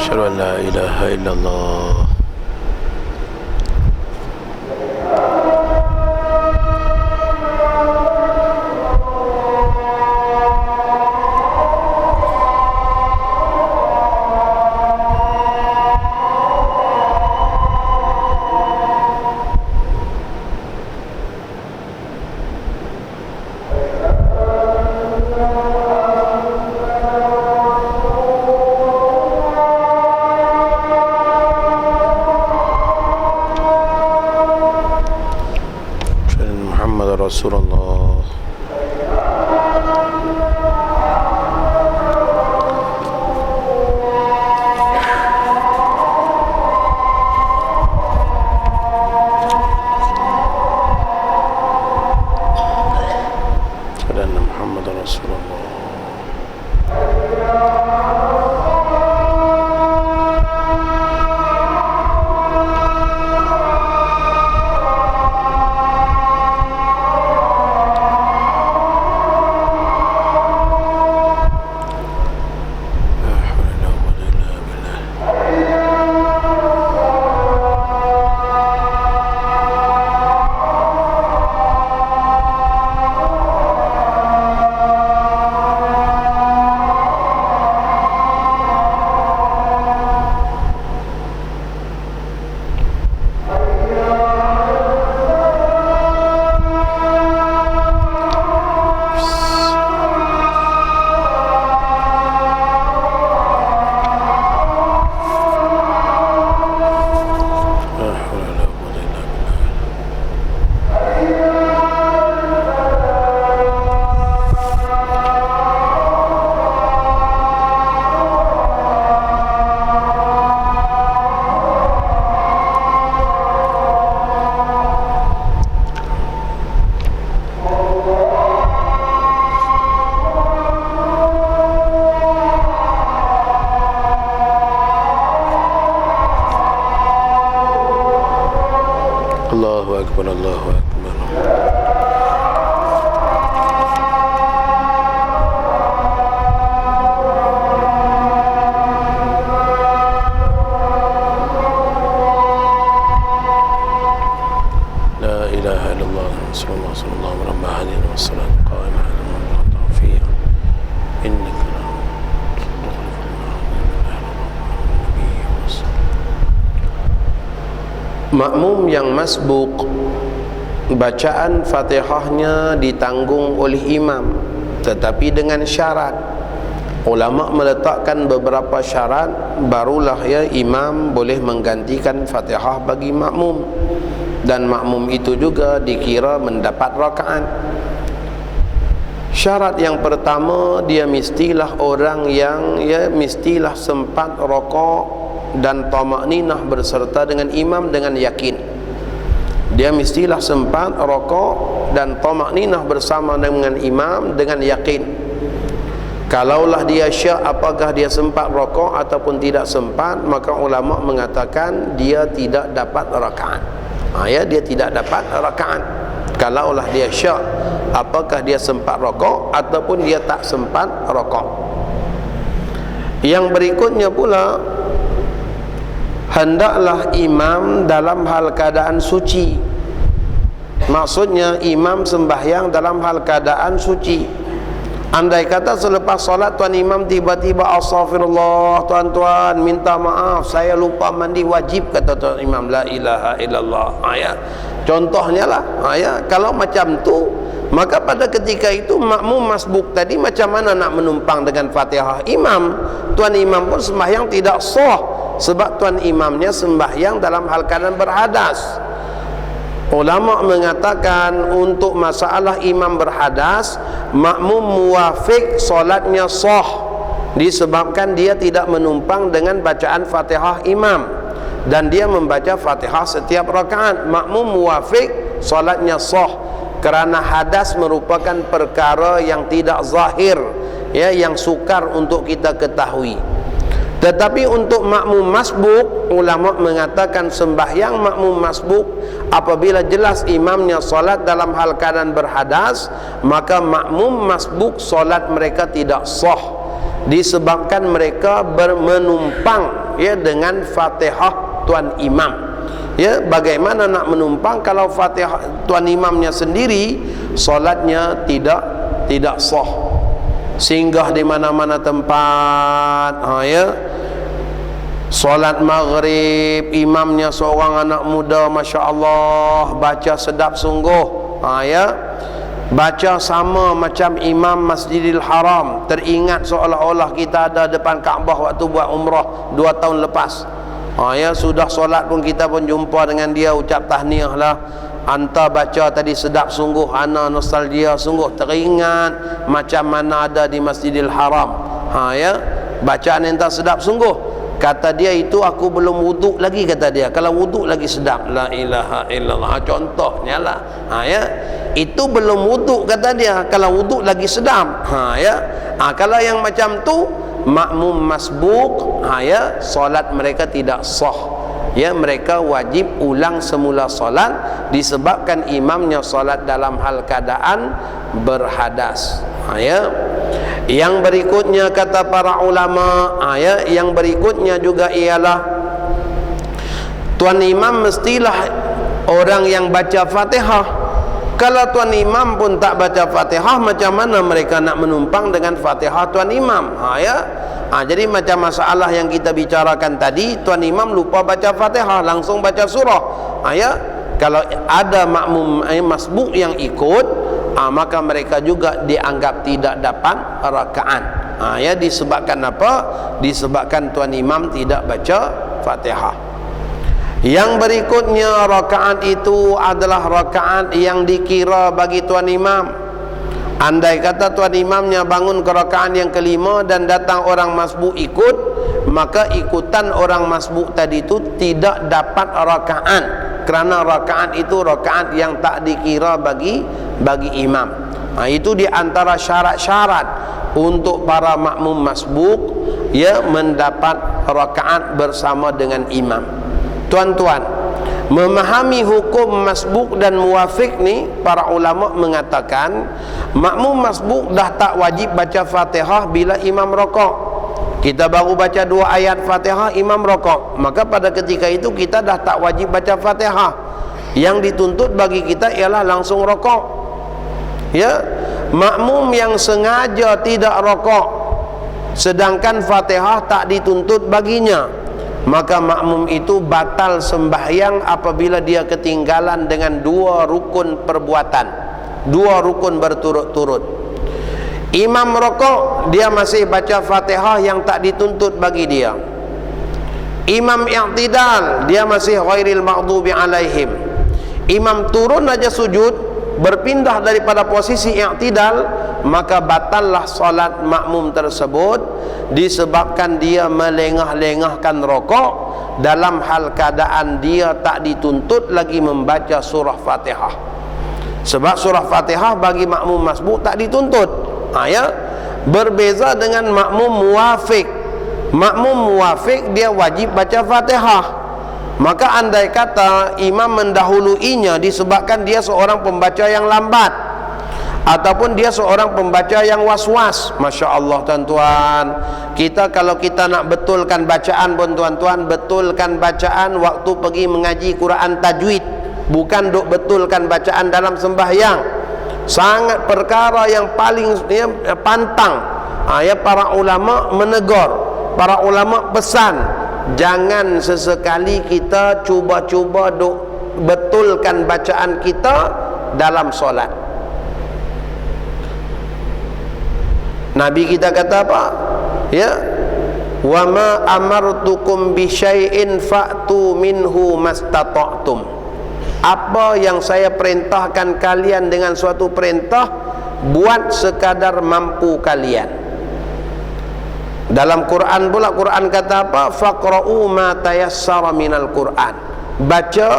asyhadu an la ilaha illallah. Rasulullah. Dan Muhammad Rasulullah. Allahu Akbar, Allahu Akbar. La ilaha illallah Rasulullah sallallahu alaihi wasallam qala fiha innaka makmum yang masbuk, bacaan Fatihahnya ditanggung oleh imam, tetapi dengan syarat. Ulama meletakkan beberapa syarat, barulah ya imam boleh menggantikan Fatihah bagi makmum, dan makmum itu juga dikira mendapat rakaat. Syarat yang pertama, dia mestilah orang yang mestilah sempat rokok dan tamakninah berserta dengan imam dengan yakin. Dia mestilah sempat rokok dan tamakninah bersama dengan imam dengan yakin. Kalaulah dia syak apakah dia sempat rokok ataupun tidak sempat, maka ulama mengatakan dia tidak dapat rakaat. Dia tidak dapat rakaat. Kalaulah dia syak apakah dia sempat rokok ataupun dia tak sempat rokok. Yang berikutnya pula, hendaklah imam dalam hal keadaan suci. Maksudnya imam sembahyang dalam hal keadaan suci. Andai kata selepas solat tuan imam tiba-tiba astaghfirullah, tuan-tuan minta maaf saya lupa mandi, wajib kata tuan imam la ilaha illallah. Contohnya lah, kalau macam tu, maka pada ketika itu makmum masbuk tadi macam mana nak menumpang dengan Fatihah imam? Tuan imam pun sembahyang tidak sah, sebab tuan imamnya sembahyang dalam hal keadaan berhadas. Ulama mengatakan untuk masalah imam berhadas, makmum muwafiq solatnya sah, disebabkan dia tidak menumpang dengan bacaan Fatihah imam dan dia membaca Fatihah setiap rakaat. Makmum muwafiq solatnya sah, kerana hadas merupakan perkara yang tidak zahir, yang sukar untuk kita ketahui. Tetapi untuk makmum masbuk, ulama mengatakan sembahyang makmum masbuk apabila jelas imamnya solat dalam hal keadaan berhadas, maka makmum masbuk solat mereka tidak sah. disebabkan mereka menumpang ya dengan Fatihah tuan imam. Ya, bagaimana nak menumpang kalau Fatihah tuan imamnya sendiri solatnya tidak sah. Singgah di mana-mana tempat, ya. Solat maghrib, imamnya seorang anak muda, Masya Allah, baca sedap sungguh, ya. Baca sama macam imam Masjidil Haram. Teringat seolah-olah kita ada depan Kaabah waktu buat umrah 2 tahun lepas. Ya, sudah solat pun kita pun jumpa dengan dia, ucap tahniah lah. Anta baca tadi sedap sungguh, ana nostalgia sungguh, teringat macam mana ada di Masjidil Haram. Ya, bacaan enta sedap sungguh. Kata dia, itu aku belum wuduk lagi, kata dia. Kalau wuduk lagi sedap. La ilaha illallah. Contohnya lah. Ya, itu belum wuduk, kata dia. Kalau wuduk lagi sedap. Ya. Kalau yang macam tu makmum masbuk, ya, solat mereka tidak sah. Ya, mereka wajib ulang semula solat disebabkan imamnya solat dalam hal keadaan berhadas. Ya. Yang berikutnya kata para ulama, ya, yang berikutnya juga ialah tuan imam mestilah orang yang baca Fatihah. Kalau tuan imam pun tak baca Fatihah, macam mana mereka nak menumpang dengan Fatihah tuan imam? Ya. Jadi macam masalah yang kita bicarakan tadi, tuan imam lupa baca Fatihah, langsung baca surah. Ya. Kalau ada makmum masbuk yang ikut, maka mereka juga dianggap tidak dapat rakaat. Ya, disebabkan apa? Disebabkan tuan imam tidak baca Fatihah. Yang berikutnya, rakaat itu adalah rakaat yang dikira bagi tuan imam. Andai kata tuan imamnya bangun ke rakaat yang kelima dan datang orang masbuk ikut, maka ikutan orang masbuk tadi itu tidak dapat rakaat, kerana rakaat itu rakaat yang tak dikira bagi imam. Itu di antara syarat-syarat untuk para makmum masbuk, ya, mendapat rakaat bersama dengan imam. Tuan-tuan, memahami hukum masbuk dan muwafiq ni, para ulama mengatakan makmum masbuk dah tak wajib baca Fatihah bila imam rokok. Kita baru baca 2 ayat Fatihah, imam rokok, maka pada ketika itu kita dah tak wajib baca Fatihah. Yang dituntut bagi kita ialah langsung rokok. Ya, makmum yang sengaja tidak rokok sedangkan Fatihah tak dituntut baginya, maka makmum itu batal sembahyang apabila dia ketinggalan dengan 2 rukun perbuatan, 2 rukun berturut-turut. Imam rokok, dia masih baca Fatihah yang tak dituntut bagi dia. Imam i'tidal, dia masih ghairil maghdubi alaihim. Imam turun aja sujud, berpindah daripada posisi i'tidal, maka batallah solat makmum tersebut disebabkan dia melengah-lengahkan rokok dalam hal keadaan dia tak dituntut lagi membaca surah Fatihah. Sebab surah Fatihah bagi makmum masbuk tak dituntut. Ya, berbeza dengan makmum muwafiq. Makmum muwafiq dia wajib baca Fatihah. Maka andai kata imam mendahuluinya disebabkan dia seorang pembaca yang lambat, ataupun dia seorang pembaca yang was-was, Masya Allah tuan-tuan, kita kalau kita nak betulkan bacaan pun tuan-tuan, betulkan bacaan waktu pergi mengaji Quran tajwid, bukan duk betulkan bacaan dalam sembahyang. Sangat perkara yang paling pantang. Ya, para ulama menegur, para ulama pesan, jangan sesekali kita cuba-cuba duk betulkan bacaan kita dalam solat. Nabi kita kata apa? Ya, wa ma amartukum bi syai'in fa'tu minhu mastata'tum. Apa yang saya perintahkan kalian dengan suatu perintah, buat sekadar mampu kalian. Dalam Quran pula, Quran kata apa? Faqra'u ma tayassara minal Quran. Baca,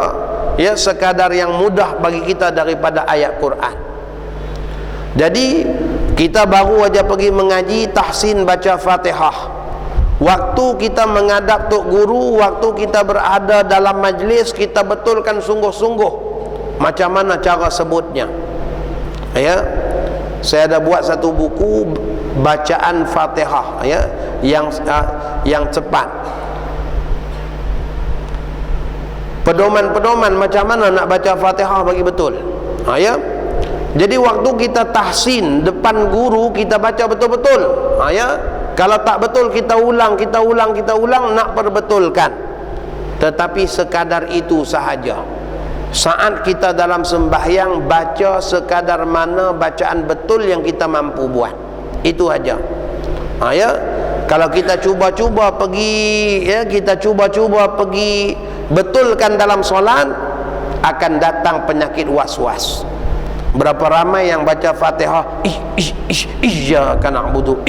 ya, sekadar yang mudah bagi kita daripada ayat Quran. Jadi kita baru aja pergi mengaji tahsin baca Fatihah. Waktu kita menghadap tok guru, waktu kita berada dalam majlis, kita betulkan sungguh-sungguh macam mana cara sebutnya. Ya, saya ada buat satu buku bacaan Fatihah, ya, yang cepat. Pedoman-pedoman macam mana nak baca Fatihah bagi betul. Ya. Jadi waktu kita tahsin depan guru, kita baca betul-betul. Ya. Kalau tak betul kita ulang nak perbetulkan. Tetapi sekadar itu sahaja. Saat kita dalam sembahyang, baca sekadar mana bacaan betul yang kita mampu buat. Itu aja. Ya. Kalau kita cuba-cuba pergi, ya, betulkan dalam solat, akan datang penyakit was-was. Berapa ramai yang baca Fatihah iyyaka na'budu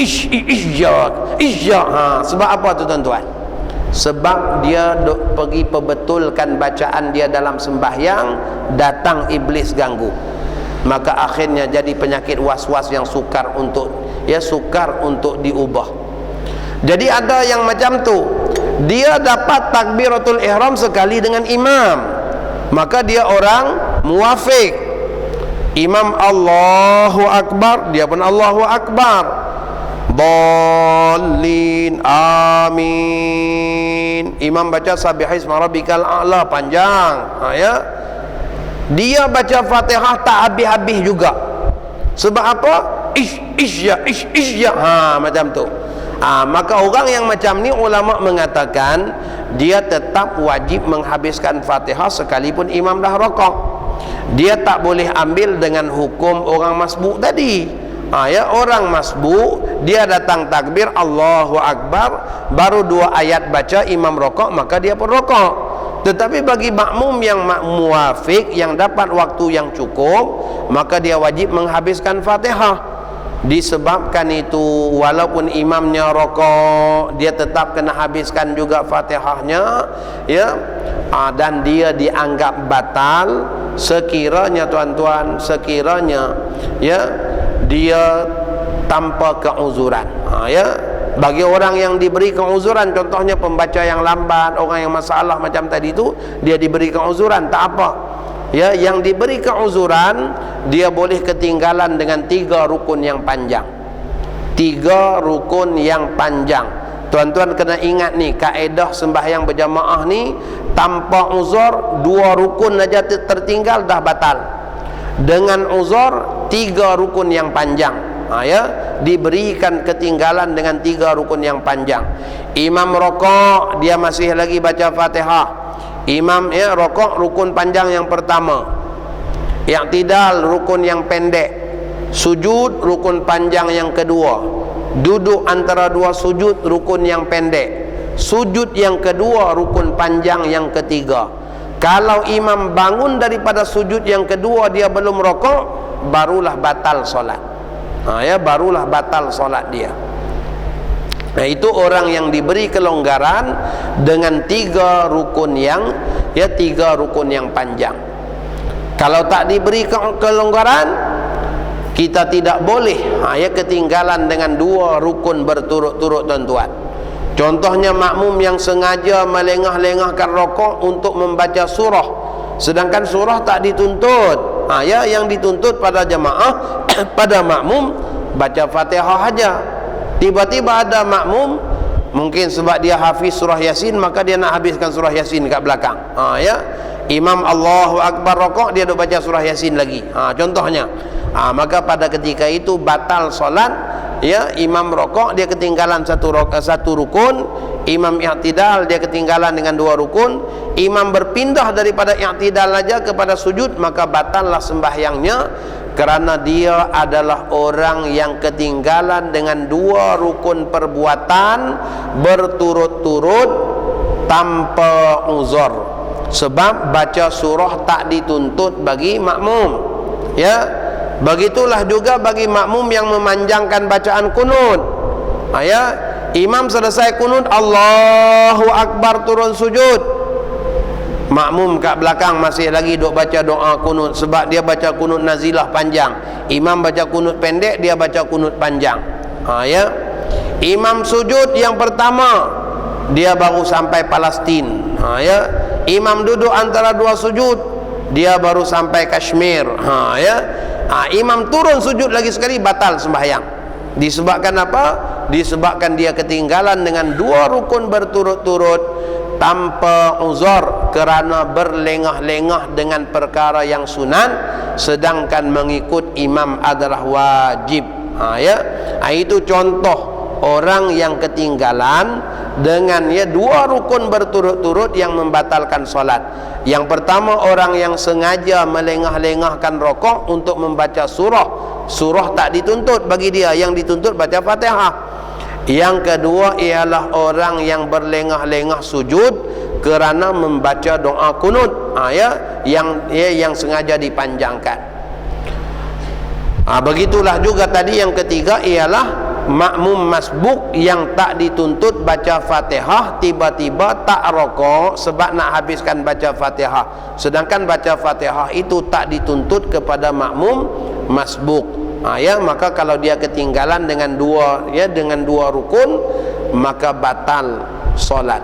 sebab apa tu tuan-tuan? Sebab dia pergi perbetulkan bacaan dia dalam sembahyang, datang iblis ganggu. Maka akhirnya jadi penyakit was-was yang sukar untuk diubah. Jadi ada yang macam tu, dia dapat takbiratul ihram sekali dengan imam, maka dia orang muwafiq. Imam Allahu Akbar, dia pun Allahu Akbar. Dallin, amin. Imam baca sabbihisma rabbikal a'la, panjang. Ya. Dia baca Fatihah tak habis-habis juga. Sebab apa? Macam tu. Maka orang yang macam ni, ulama mengatakan dia tetap wajib menghabiskan Fatihah sekalipun imam dah rakaat. Dia tak boleh ambil dengan hukum orang masbuk tadi. Ya, orang masbuk dia datang takbir Allahu Akbar, baru 2 ayat baca imam rakaat, maka dia pun rakaat. Tetapi bagi makmum yang muwafiq, yang dapat waktu yang cukup, maka dia wajib menghabiskan Fatihah. Disebabkan itu, walaupun imamnya rakaat, dia tetap kena habiskan juga Fatihahnya, ya. Dan dia dianggap batal sekiranya tuan-tuan, ya, dia tanpa keuzuran. Ya, bagi orang yang diberi keuzuran, contohnya pembaca yang lambat, orang yang masalah macam tadi itu, dia diberi keuzuran, tak apa. Ya, yang diberi keuzuran, dia boleh ketinggalan dengan 3 rukun yang panjang. 3 rukun yang panjang. Tuan-tuan kena ingat ni, kaedah sembahyang berjamaah ni, tanpa uzur 2 rukun aja tertinggal dah batal. Dengan uzur 3 rukun yang panjang. Ya, diberikan ketinggalan dengan 3 rukun yang panjang. Imam rakaat, dia masih lagi baca Fatihah. Imam, ya, rakaat rukun panjang yang pertama, i'tidal rukun yang pendek, sujud rukun panjang yang kedua, duduk antara 2 sujud rukun yang pendek, sujud yang kedua rukun panjang yang ketiga. Kalau imam bangun daripada sujud yang kedua dia belum rakaat, barulah batal solat. Ya, barulah batal solat dia. Nah, itu orang yang diberi kelonggaran dengan 3 rukun yang, ya, 3 rukun yang panjang. Kalau tak diberi kelonggaran, kita tidak boleh ya ketinggalan dengan 2 rukun berturut-turut, tuan-tuan. Contohnya makmum yang sengaja melengah-lengahkan rakaat untuk membaca surah, sedangkan surah tak dituntut. Ya, yang dituntut pada jamaah pada makmum baca Fatihah aja. Tiba-tiba ada makmum, mungkin sebab dia hafiz surah Yasin, maka dia nak habiskan surah Yasin kat belakang. Ya, imam Allahu Akbar rakaat, dia duk baca surah Yasin lagi. Contohnya. Maka pada ketika itu batal solat. Ya, imam rakaat dia ketinggalan satu rukun, imam i'tidal dia ketinggalan dengan 2 rukun, imam berpindah daripada i'tidal aja kepada sujud, maka batallah sembahyangnya, kerana dia adalah orang yang ketinggalan dengan 2 rukun perbuatan berturut-turut tanpa uzur. Sebab baca surah tak dituntut bagi makmum. Ya, begitulah juga bagi makmum yang memanjangkan bacaan kunut. Ya, imam selesai kunut, Allahu Akbar, turun sujud. Makmum kat belakang masih lagi duk baca doa kunut, sebab dia baca kunut nazilah panjang. Imam baca kunut pendek, dia baca kunut panjang. Ya, imam sujud yang pertama, dia baru sampai Palestin. Ya, imam duduk antara 2 sujud, dia baru sampai Kashmir. Ya, imam turun sujud lagi sekali, batal sembahyang. Disebabkan apa? Disebabkan dia ketinggalan dengan 2 rukun berturut-turut tanpa uzur kerana berlengah-lengah dengan perkara yang sunat, sedangkan mengikut imam adalah wajib. Itu contoh orang yang ketinggalan dengan 2 rukun berturut-turut yang membatalkan solat. Yang pertama, orang yang sengaja melengah-lengahkan rokok untuk membaca surah tak dituntut bagi dia, yang dituntut baca Fatihah. Yang kedua ialah orang yang berlengah-lengah sujud kerana membaca doa kunut, yang sengaja dipanjangkan. Begitulah juga tadi yang ketiga ialah makmum masbuk yang tak dituntut baca Fatihah, tiba-tiba tak rokok sebab nak habiskan baca Fatihah, sedangkan baca Fatihah itu tak dituntut kepada makmum masbuk. Maka kalau dia ketinggalan dengan dua rukun, maka batal solat.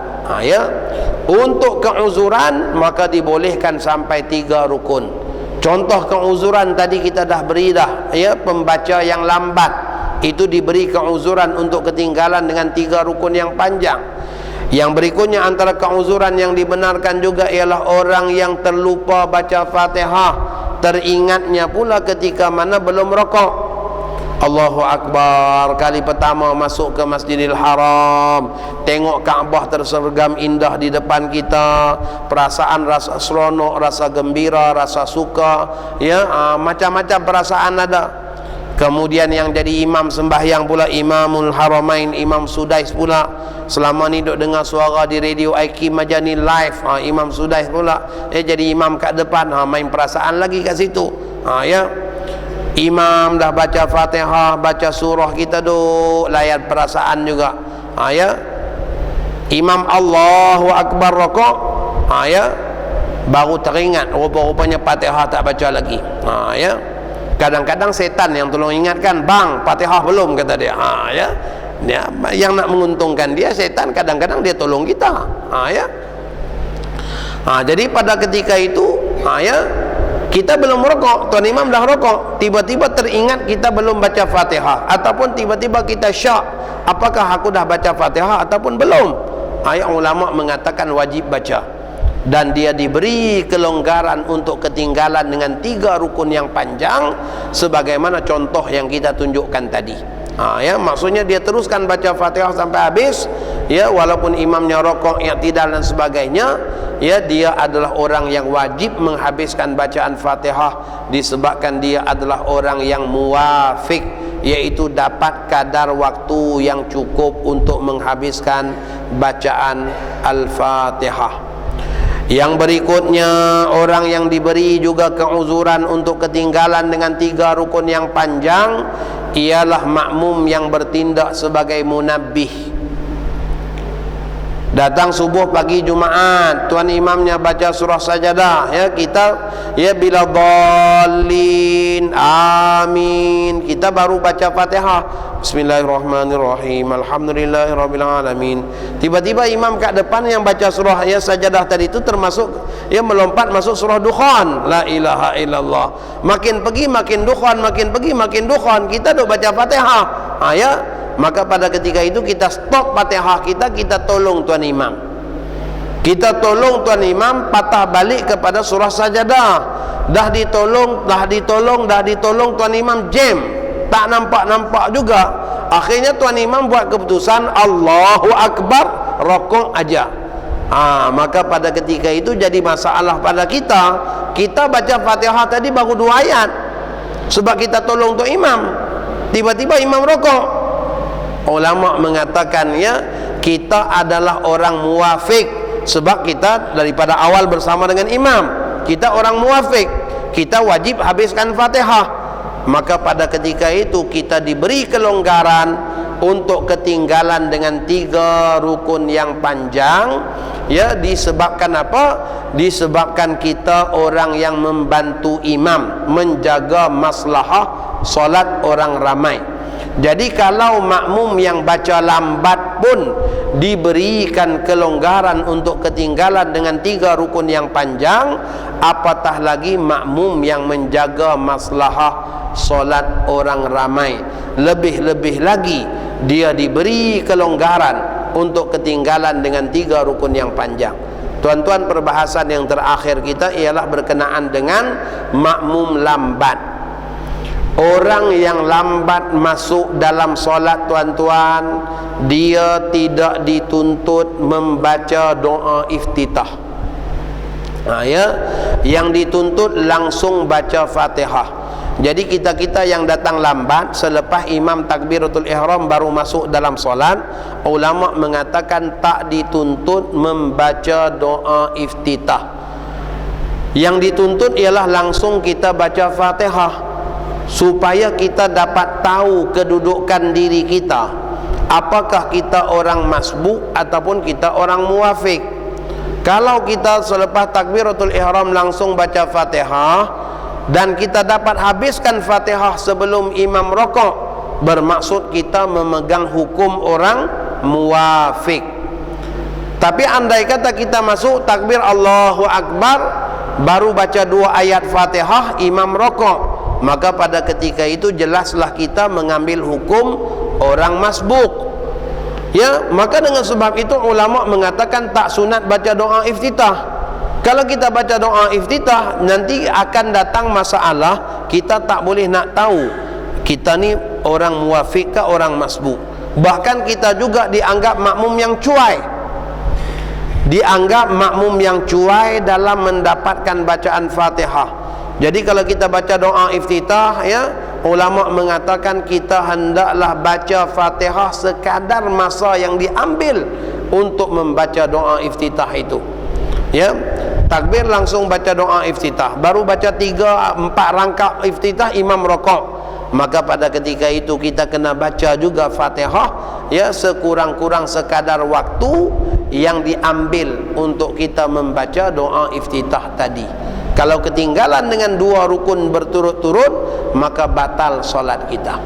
Untuk keuzuran maka dibolehkan sampai 3 rukun. Contoh keuzuran tadi kita dah beri dah, pembaca yang lambat itu diberi keuzuran untuk ketinggalan dengan 3 rukun yang panjang. Yang berikutnya antara keuzuran yang dibenarkan juga ialah orang yang terlupa baca Fatihah, teringatnya pula ketika mana belum rokok. Allahu Akbar, kali pertama masuk ke Masjidil Haram, tengok Kaabah tersergam indah di depan kita, perasaan rasa seronok, rasa gembira, rasa suka, macam-macam perasaan ada. Kemudian yang jadi imam sembahyang pula Imamul Haramain, Imam Sudais pula. Selama ni duk dengar suara di radio Aiki Majani live, Imam Sudais pula jadi imam kat depan, main perasaan lagi kat situ. Imam dah baca Fatihah, baca surah, kita duk layan perasaan juga. Imam Allahu Akbar rokok, baru teringat rupa-rupanya Fatihah tak baca lagi. Kadang-kadang setan yang tolong ingatkan, bang Fatihah belum, kata dia. Yang nak menguntungkan dia, setan kadang-kadang dia tolong kita. Jadi pada ketika itu, kita belum rokok, tuan imam dah rokok, tiba-tiba teringat kita belum baca Fatihah, ataupun tiba-tiba kita syak, apakah aku dah baca Fatihah ataupun belum. Ulama mengatakan wajib baca, dan dia diberi kelonggaran untuk ketinggalan dengan 3 rukun yang panjang sebagaimana contoh yang kita tunjukkan tadi. Maksudnya dia teruskan baca Fatihah sampai habis, walaupun imamnya rokok, i'tidal dan sebagainya, dia adalah orang yang wajib menghabiskan bacaan Fatihah disebabkan dia adalah orang yang muwafiq, iaitu dapat kadar waktu yang cukup untuk menghabiskan bacaan Al-Fatihah. Yang berikutnya, orang yang diberi juga keuzuran untuk ketinggalan dengan 3 rukun yang panjang ialah makmum yang bertindak sebagai munabbih. Datang subuh pagi Jumaat, tuan imamnya baca surah Sajadah, kita bila dhalin amin, kita baru baca Fatihah, Bismillahirrahmanirrahim, Alhamdulillahirabbil alamin. Tiba-tiba imam kat depan yang baca surah Sajadah tadi itu termasuk melompat masuk surah Dukhan, la ilaha illallah. Makin pergi makin dukhan, makin pergi makin dukhan, kita duk baca Fatihah. Maka pada ketika itu kita stop Fatihah kita tolong tuan imam. Kita tolong tuan imam patah balik kepada surah Sajadah. Dah ditolong tuan imam jam, tak nampak juga. Akhirnya tuan imam buat keputusan Allahu Akbar, rokok aja. Maka pada ketika itu jadi masalah pada kita. Kita baca Fatihah tadi baru 2 ayat sebab kita tolong tuan imam, tiba-tiba imam rokok. Ulama mengatakan kita adalah orang muwafiq sebab kita daripada awal bersama dengan imam, kita orang muwafiq, kita wajib habiskan Fatihah. Maka pada ketika itu kita diberi kelonggaran untuk ketinggalan dengan 3 rukun yang panjang, disebabkan apa? Disebabkan kita orang yang membantu imam menjaga maslahah solat orang ramai. Jadi kalau makmum yang baca lambat pun diberikan kelonggaran untuk ketinggalan dengan 3 rukun yang panjang, apatah lagi makmum yang menjaga maslahah solat orang ramai. Lebih-lebih lagi dia diberi kelonggaran untuk ketinggalan dengan 3 rukun yang panjang. Tuan-tuan, perbahasan yang terakhir kita ialah berkenaan dengan makmum lambat. Orang yang lambat masuk dalam solat, tuan-tuan, dia tidak dituntut membaca doa iftitah. Yang dituntut langsung baca Fatihah. Jadi kita-kita yang datang lambat selepas imam takbiratul ihram baru masuk dalam solat, ulama mengatakan tak dituntut membaca doa iftitah. Yang dituntut ialah langsung kita baca Fatihah, supaya kita dapat tahu kedudukan diri kita, apakah kita orang masbuk ataupun kita orang muwafiq. Kalau kita selepas takbiratul ihram langsung baca Fatihah dan kita dapat habiskan Fatihah sebelum imam rokok, bermaksud kita memegang hukum orang muwafiq. Tapi andai kata kita masuk takbir Allahu Akbar baru baca 2 ayat Fatihah, imam rokok, maka pada ketika itu jelaslah kita mengambil hukum orang masbuk. Maka dengan sebab itu ulama mengatakan tak sunat baca doa iftitah. Kalau kita baca doa iftitah, nanti akan datang masalah, kita tak boleh nak tahu kita ni orang muwafiq ke orang masbuk. Bahkan kita juga dianggap makmum yang cuai. Dianggap makmum yang cuai dalam mendapatkan bacaan Fatihah. Jadi kalau kita baca doa iftitah, ulama mengatakan kita hendaklah baca Fatihah sekadar masa yang diambil untuk membaca doa iftitah itu. Takbir langsung baca doa iftitah, baru baca 3-4 rangkap iftitah, imam rokok, maka pada ketika itu kita kena baca juga Fatihah, sekurang-kurang sekadar waktu yang diambil untuk kita membaca doa iftitah tadi. Kalau ketinggalan dengan 2 rukun berturut-turut, maka batal solat kita.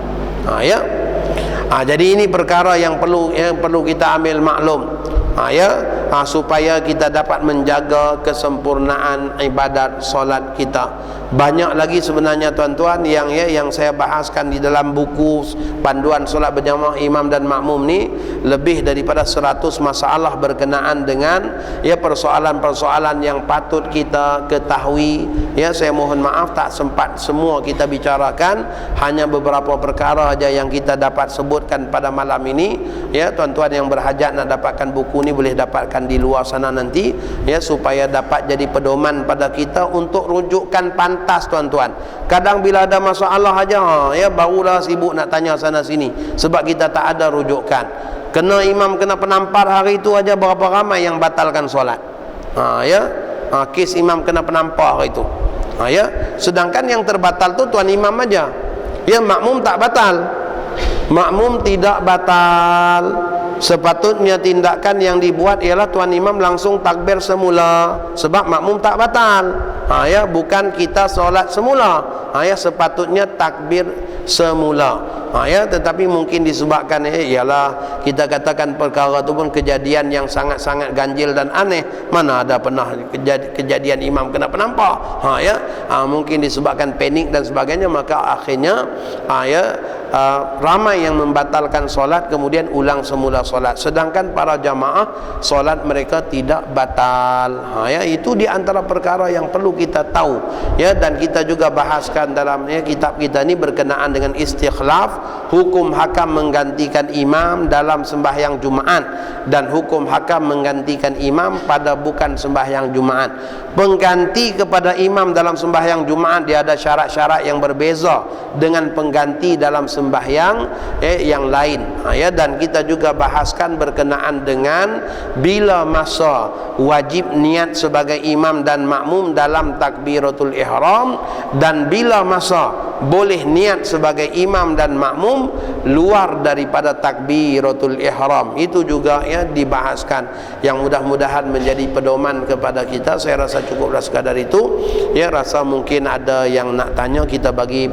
Jadi ini perkara yang perlu kita ambil maklum, supaya kita dapat menjaga kesempurnaan ibadat solat kita. Banyak lagi sebenarnya tuan-tuan yang saya bahaskan di dalam buku panduan solat berjamaah imam dan makmum ni, lebih daripada 100 masalah berkenaan dengan persoalan-persoalan yang patut kita ketahui. Saya mohon maaf tak sempat semua kita bicarakan, hanya beberapa perkara saja yang kita dapat sebutkan pada malam ini. Tuan-tuan yang berhajat nak dapatkan buku ni boleh dapatkan di luar sana nanti, supaya dapat jadi pedoman pada kita untuk rujukan pantas, tuan-tuan. Kadang bila ada masalah aja, barulah sibuk nak tanya sana sini, sebab kita tak ada rujukan. Kena imam kena penampar hari itu aja berapa ramai yang batalkan solat. Kes imam kena penampar hari itu. Sedangkan yang terbatal tu tuan imam aja. Makmum tak batal. Makmum tidak batal. Sepatutnya tindakan yang dibuat ialah tuan imam langsung takbir semula, sebab makmum tak batal. Bukan kita solat semula. Sepatutnya takbir semula. Tetapi mungkin disebabkan ialah kita katakan perkara itu pun kejadian yang sangat-sangat ganjil dan aneh. Mana ada pernah kejadian imam kena penampar. Mungkin disebabkan panik dan sebagainya, maka akhirnya ramai yang membatalkan solat kemudian ulang semula solat, sedangkan para jamaah solat mereka tidak batal. Itu di antara perkara yang perlu kita tahu, dan kita juga bahaskan dalam kitab kita ni berkenaan dengan istikhlaf, hukum hakam menggantikan imam dalam sembahyang Jumaat dan hukum hakam menggantikan imam pada bukan sembahyang Jumaat. Pengganti kepada imam dalam sembahyang Jumaat dia ada syarat-syarat yang berbeza dengan pengganti dalam sembahyang yang lain. Dan kita juga bahaskan berkenaan dengan bila masa wajib niat sebagai imam dan makmum dalam takbiratul ihram, dan bila masa boleh niat sebagai imam dan makmum luar daripada takbiratul ihram. Itu juga ya dibahaskan, yang mudah-mudahan menjadi pedoman kepada kita. Saya rasa cukuplah sekadar itu. Ya, rasa mungkin ada yang nak tanya, kita bagi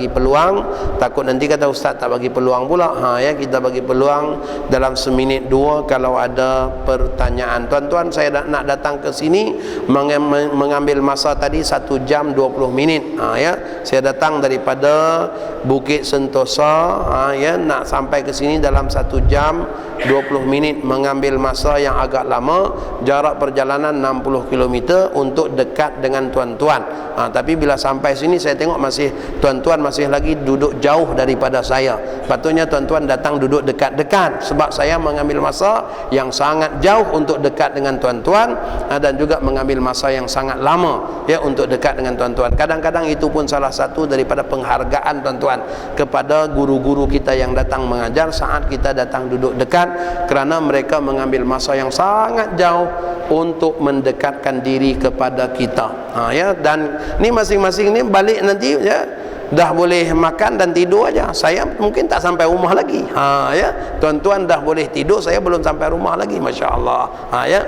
peluang. Takut nanti kata ustaz tak bagi peluang pula. Ya, kita bagi peluang dalam seminit dua kalau ada pertanyaan. Tuan-tuan, saya nak datang ke sini mengambil masa tadi 1 jam 20 minit. Ya, saya datang daripada Bukit Sentosa, ya, nak sampai ke sini dalam 1 jam 20 minit, mengambil masa yang agak lama. Jarak perjalanan 60 km untuk dekat dengan tuan-tuan. Tapi bila sampai sini saya tengok masih tuan-tuan masih lagi duduk jauh daripada saya. Patutnya tuan-tuan datang duduk dekat-dekat, sebab saya mengambil masa yang sangat jauh untuk dekat dengan tuan-tuan, dan juga mengambil masa yang sangat lama ya untuk dekat dengan tuan-tuan. Kadang-kadang itu pun salah satu daripada penghargaan tuan-tuan kepada guru-guru kita yang datang mengajar saat kita datang duduk dekat, kerana mereka mengambil masa yang sangat jauh untuk mendekatkan diri kepada kita. Ya, dan ni masing-masing ni balik nanti ya dah boleh makan dan tidur aja. Saya mungkin tak sampai rumah lagi. Ya, tuan-tuan dah boleh tidur, saya belum sampai rumah lagi, masya-Allah. Ya.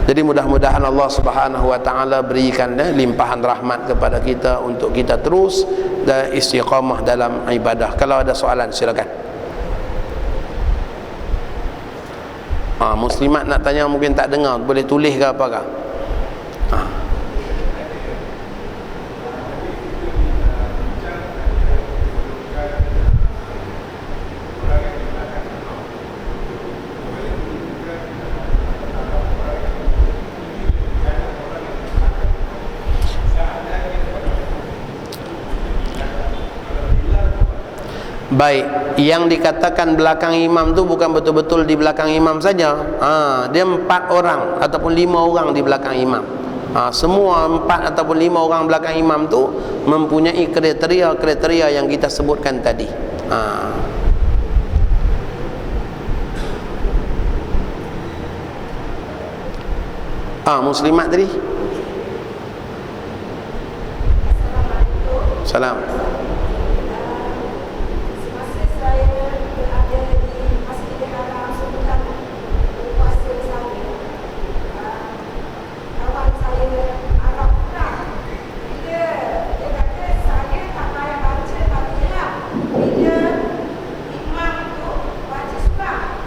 Jadi mudah-mudahan Allah Subhanahu wa taala berikan limpahan rahmat kepada kita untuk kita terus dan istiqamah dalam ibadah. Kalau ada soalan silakan. Muslimat nak tanya mungkin tak dengar, boleh tulis ke apakah? Baik, yang dikatakan belakang imam tu bukan betul-betul di belakang imam saja. Dia 4 orang ataupun 5 orang di belakang imam. Semua 4 ataupun 5 orang belakang imam tu mempunyai kriteria yang kita sebutkan tadi. Muslimat tadi. Salam.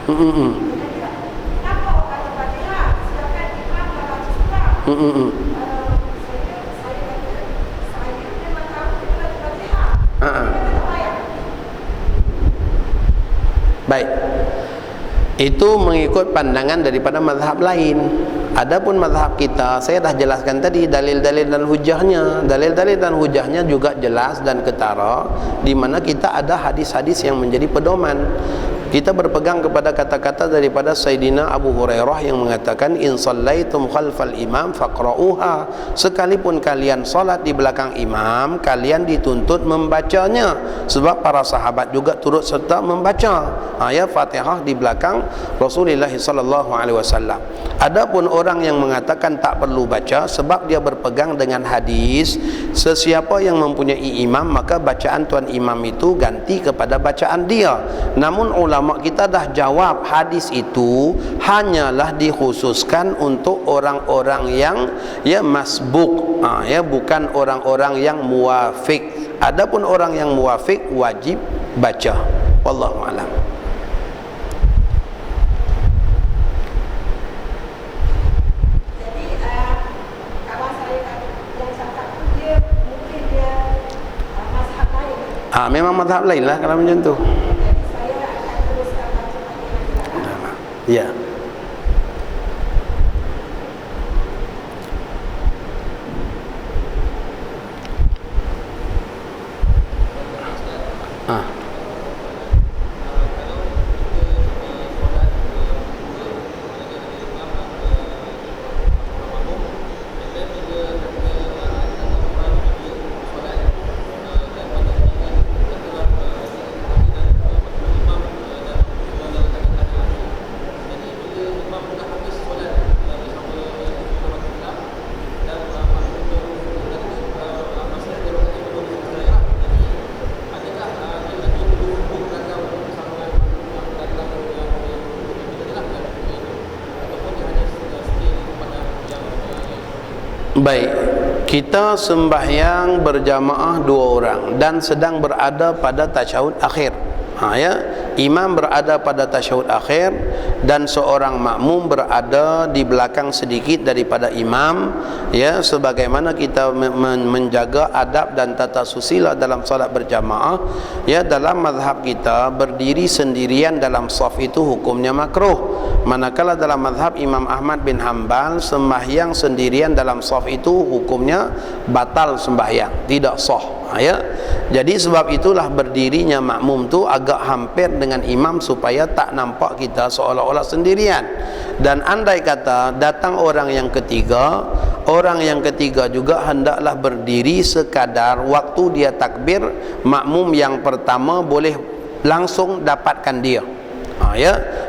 Kenapa orang kata Fatihah sedangkan imam dah baca surah? Saya memang tahu kita baca Fatihah. Baik, itu mengikut pandangan daripada mazhab lain. Adapun mazhab kita, saya dah jelaskan tadi dalil-dalil dan hujahnya. Dalil-dalil dan hujahnya juga jelas dan ketara, di mana kita ada hadis-hadis yang menjadi pedoman. Kita berpegang kepada kata-kata daripada Sayyidina Abu Hurairah yang mengatakan, in sallaitum khalfal imam faqra'uha. Sekalipun kalian salat di belakang imam, kalian dituntut membacanya, sebab para sahabat juga turut serta membaca ayat Fatihah di belakang Rasulullah sallallahu alaihi wasallam. Adapun orang yang mengatakan tak perlu baca sebab dia berpegang dengan hadis, sesiapa yang mempunyai imam maka bacaan tuan imam itu ganti kepada bacaan dia. Namun ulama kita dah jawab, hadis itu hanyalah dikhususkan untuk orang-orang yang masbuk, bukan orang-orang yang muwafiq. Adapun orang yang muwafiq wajib baca. Wallahu a'lam. Memang mazhab lain lah kalau macam tu. Ya. Baik, kita sembahyang berjamaah 2 orang dan sedang berada pada tasyahud akhir. Imam berada pada tasyahud akhir dan seorang makmum berada di belakang sedikit daripada imam, sebagaimana kita menjaga adab dan tata susila dalam salat berjamaah. Dalam mazhab kita berdiri sendirian dalam shaf itu hukumnya makruh, manakala dalam mazhab Imam Ahmad bin Hanbal sembahyang sendirian dalam shaf itu hukumnya batal sembahyang, tidak sah. Jadi sebab itulah berdirinya makmum tu agak hampir dengan imam supaya tak nampak kita seolah-olah sendirian. Dan andai kata datang orang yang ketiga juga hendaklah berdiri sekadar waktu dia takbir, makmum yang pertama boleh langsung dapatkan dia.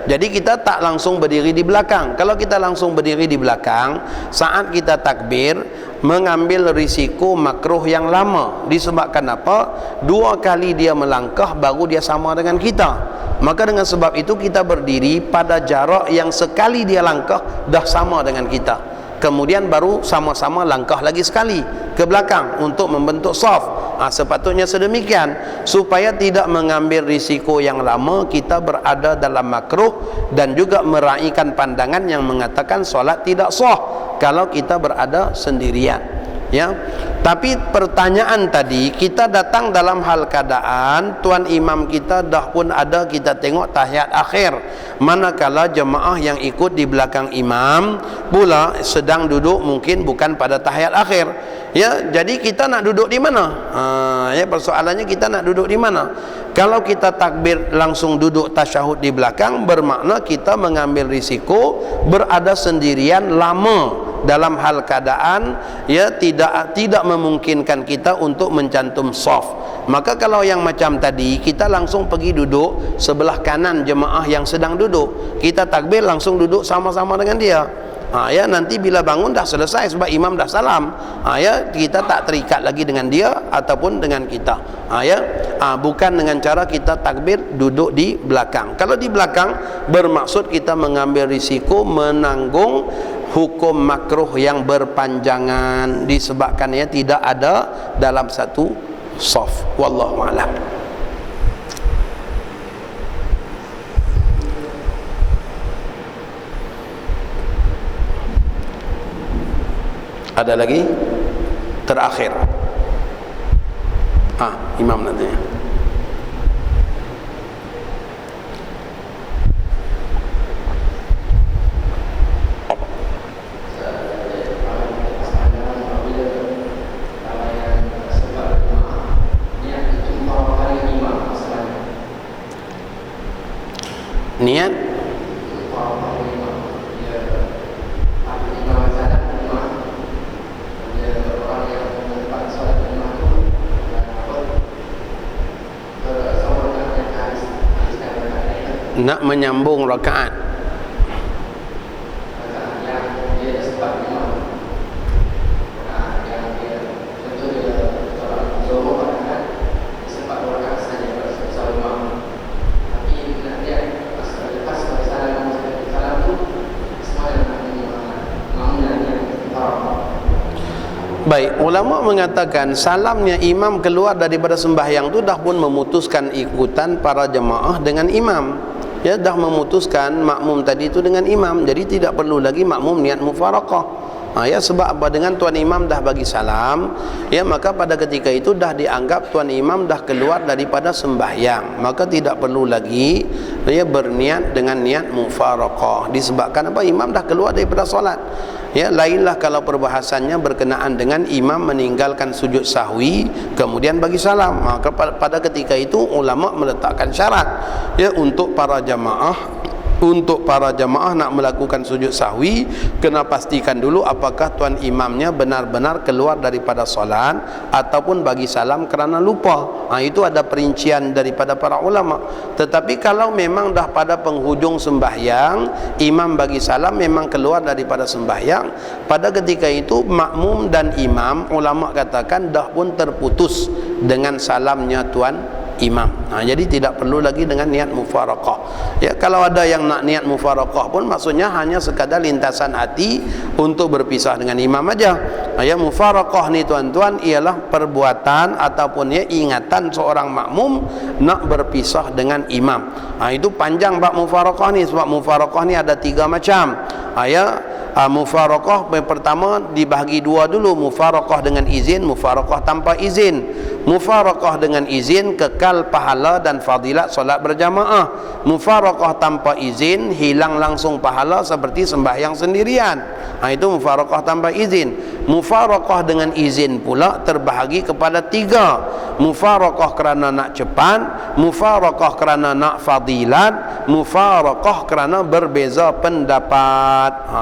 Jadi kita tak langsung berdiri di belakang. Kalau kita langsung berdiri di belakang saat kita takbir, mengambil risiko makruh yang lama. Disebabkan apa? 2 kali dia melangkah baru dia sama dengan kita. Maka dengan sebab itu kita berdiri pada jarak yang sekali dia langkah dah sama dengan kita. Kemudian baru sama-sama langkah lagi sekali ke belakang untuk membentuk saf. Sepatutnya sedemikian supaya tidak mengambil risiko yang lama kita berada dalam makruh dan juga meraihkan pandangan yang mengatakan solat tidak sah kalau kita berada sendirian. Tapi pertanyaan tadi, kita datang dalam hal keadaan tuan imam kita dah pun ada, kita tengok tahiyat akhir, manakala jemaah yang ikut di belakang imam pula sedang duduk mungkin bukan pada tahiyat akhir. Jadi kita nak duduk di mana? Persoalannya kita nak duduk di mana? Kalau kita takbir langsung duduk tasyahud di belakang, bermakna kita mengambil risiko berada sendirian lama dalam hal keadaan tidak memungkinkan kita untuk mencantum shaf. Maka kalau yang macam tadi, kita langsung pergi duduk sebelah kanan jemaah yang sedang duduk, kita takbir langsung duduk sama-sama dengan dia. Nanti bila bangun dah selesai sebab imam dah salam, kita tak terikat lagi dengan dia ataupun dengan kita. Bukan dengan cara kita takbir duduk di belakang. Kalau di belakang bermaksud kita mengambil risiko menanggung hukum makruh yang berpanjangan disebabkan tidak ada dalam satu shaf. Wallahu a'lam. Ada lagi? Terakhir. Imam nanti. Niat nak menyambung rakaat. Baik, ulama mengatakan salamnya imam keluar daripada sembahyang tu dah pun memutuskan ikutan para jemaah dengan imam. Dah memutuskan makmum tadi tu dengan imam. Jadi tidak perlu lagi makmum niat mufaraqah. Sebab apa? Dengan tuan imam dah bagi salam, maka pada ketika itu dah dianggap tuan imam dah keluar daripada sembahyang. Maka tidak perlu lagi berniat dengan niat mufaraqah. Disebabkan apa? Imam dah keluar daripada solat. Lainlah kalau perbahasannya berkenaan dengan imam meninggalkan sujud sahwi kemudian bagi salam. Maka pada ketika itu ulama meletakkan syarat untuk para jamaah nak melakukan sujud sahwi, kena pastikan dulu apakah tuan imamnya benar-benar keluar daripada solat ataupun bagi salam kerana lupa. Itu ada perincian daripada para ulama. Tetapi kalau memang dah pada penghujung sembahyang, imam bagi salam memang keluar daripada sembahyang, pada ketika itu makmum dan imam ulama katakan dah pun terputus dengan salamnya tuan imam. Jadi tidak perlu lagi dengan niat mufaraqah. Ya, kalau ada yang nak niat mufaraqah pun maksudnya hanya sekadar lintasan hati untuk berpisah dengan imam aja. Ya, mufaraqah ni tuan-tuan ialah perbuatan ataupun ya ingatan seorang makmum nak berpisah dengan imam. Itu panjang bab mufaraqah ni, sebab mufaraqah ni ada 3 macam. Mufaraqah pertama dibahagi 2 dulu, mufaraqah dengan izin, mufaraqah tanpa izin. Mufaraqah dengan izin kekal pahala dan fadilat solat berjamaah. Mufaraqah tanpa izin hilang langsung pahala seperti sembahyang sendirian. Itu mufaraqah tanpa izin. Mufaraqah dengan izin pula terbahagi kepada 3. Mufaraqah kerana nak cepat, mufaraqah kerana nak fadilat, mufaraqah kerana berbeza pendapat.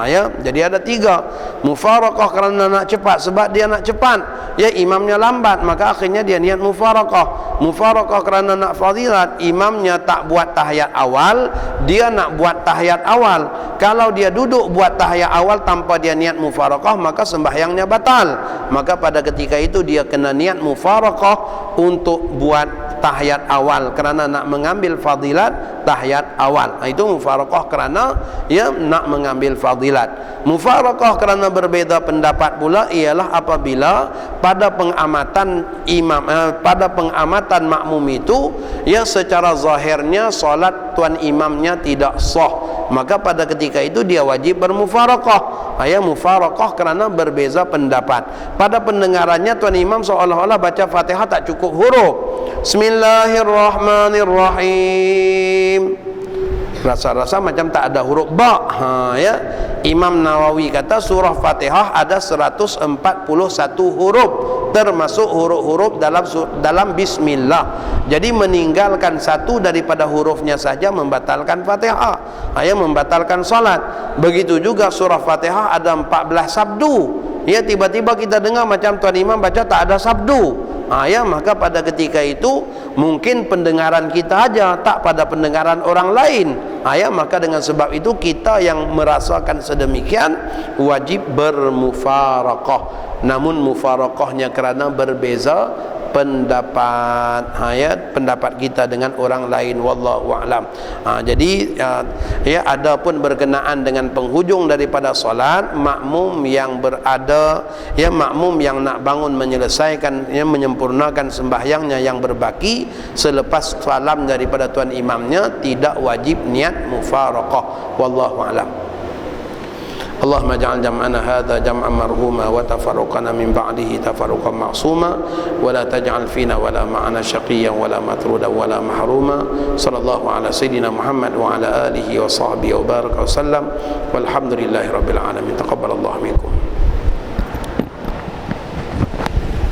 Jadi ada 3. Mufaraqah kerana nak cepat, sebab dia nak cepat, ya imamnya lambat, maka akhirnya dia niat mufaraqah. Mufaraqah kerana nak fadilat, imamnya tak buat tahiyat awal, dia nak buat tahiyat awal. Kalau dia duduk buat tahiyat awal tanpa dia niat mufaraqah, maka sembahyangnya batal. Maka pada ketika itu dia kena niat mufaraqah untuk buat tahiyat awal kerana nak mengambil fadilat tahiyat awal. Itu mufaraqah kerana ya nak mengambil fadilat. Mufaraqah kerana berbeza pendapat pula ialah apabila pada pengamatan imam, pada pengamatan makmum itu ya secara zahirnya solat tuan imamnya tidak sah, maka pada ketika itu dia wajib bermufaraqah. Mufaraqah kerana berbeza pendapat. Pada pendengarannya tuan imam seolah-olah baca Fatihah tak cukup huruf. Bismillahirrahmanirrahim, rasa-rasa macam tak ada huruf ba. Imam Nawawi kata surah Fatihah ada 141 huruf, termasuk huruf-huruf dalam bismillah. Jadi meninggalkan satu daripada hurufnya saja membatalkan Fatihah, membatalkan salat. Begitu juga surah Fatihah ada 14 sabdu. Tiba-tiba kita dengar macam tuan imam baca tak ada sabdu. Maka pada ketika itu mungkin pendengaran kita aja, tak pada pendengaran orang lain. Maka dengan sebab itu kita yang merasakan sedemikian wajib bermufaraqah. Namun mufaraqahnya kerana berbeza pendapat, pendapat kita dengan orang lain, wallahu a'lam. Jadi ada pun berkenaan dengan penghujung daripada solat, makmum yang berada, makmum yang nak bangun menyelesaikan, menyempurnakan sembahyangnya yang berbaki selepas salam daripada tuan imamnya tidak wajib niat mufaraqah, wallahu a'lam. Allahumma ja'al jam'ana hadha jam'an marhuma wa tafarruqana min ba'dihi tafarruqan ma'suma wa la taj'al fina wa la ma'ana syaqiyyan wa la matrudan wa la mahruma. Sallallahu ala sayyidina Muhammad wa ala alihi wa sahbihi wa baraka wa sallam walhamdulillahi rabbil alamin. Taqabbalallahu minkum.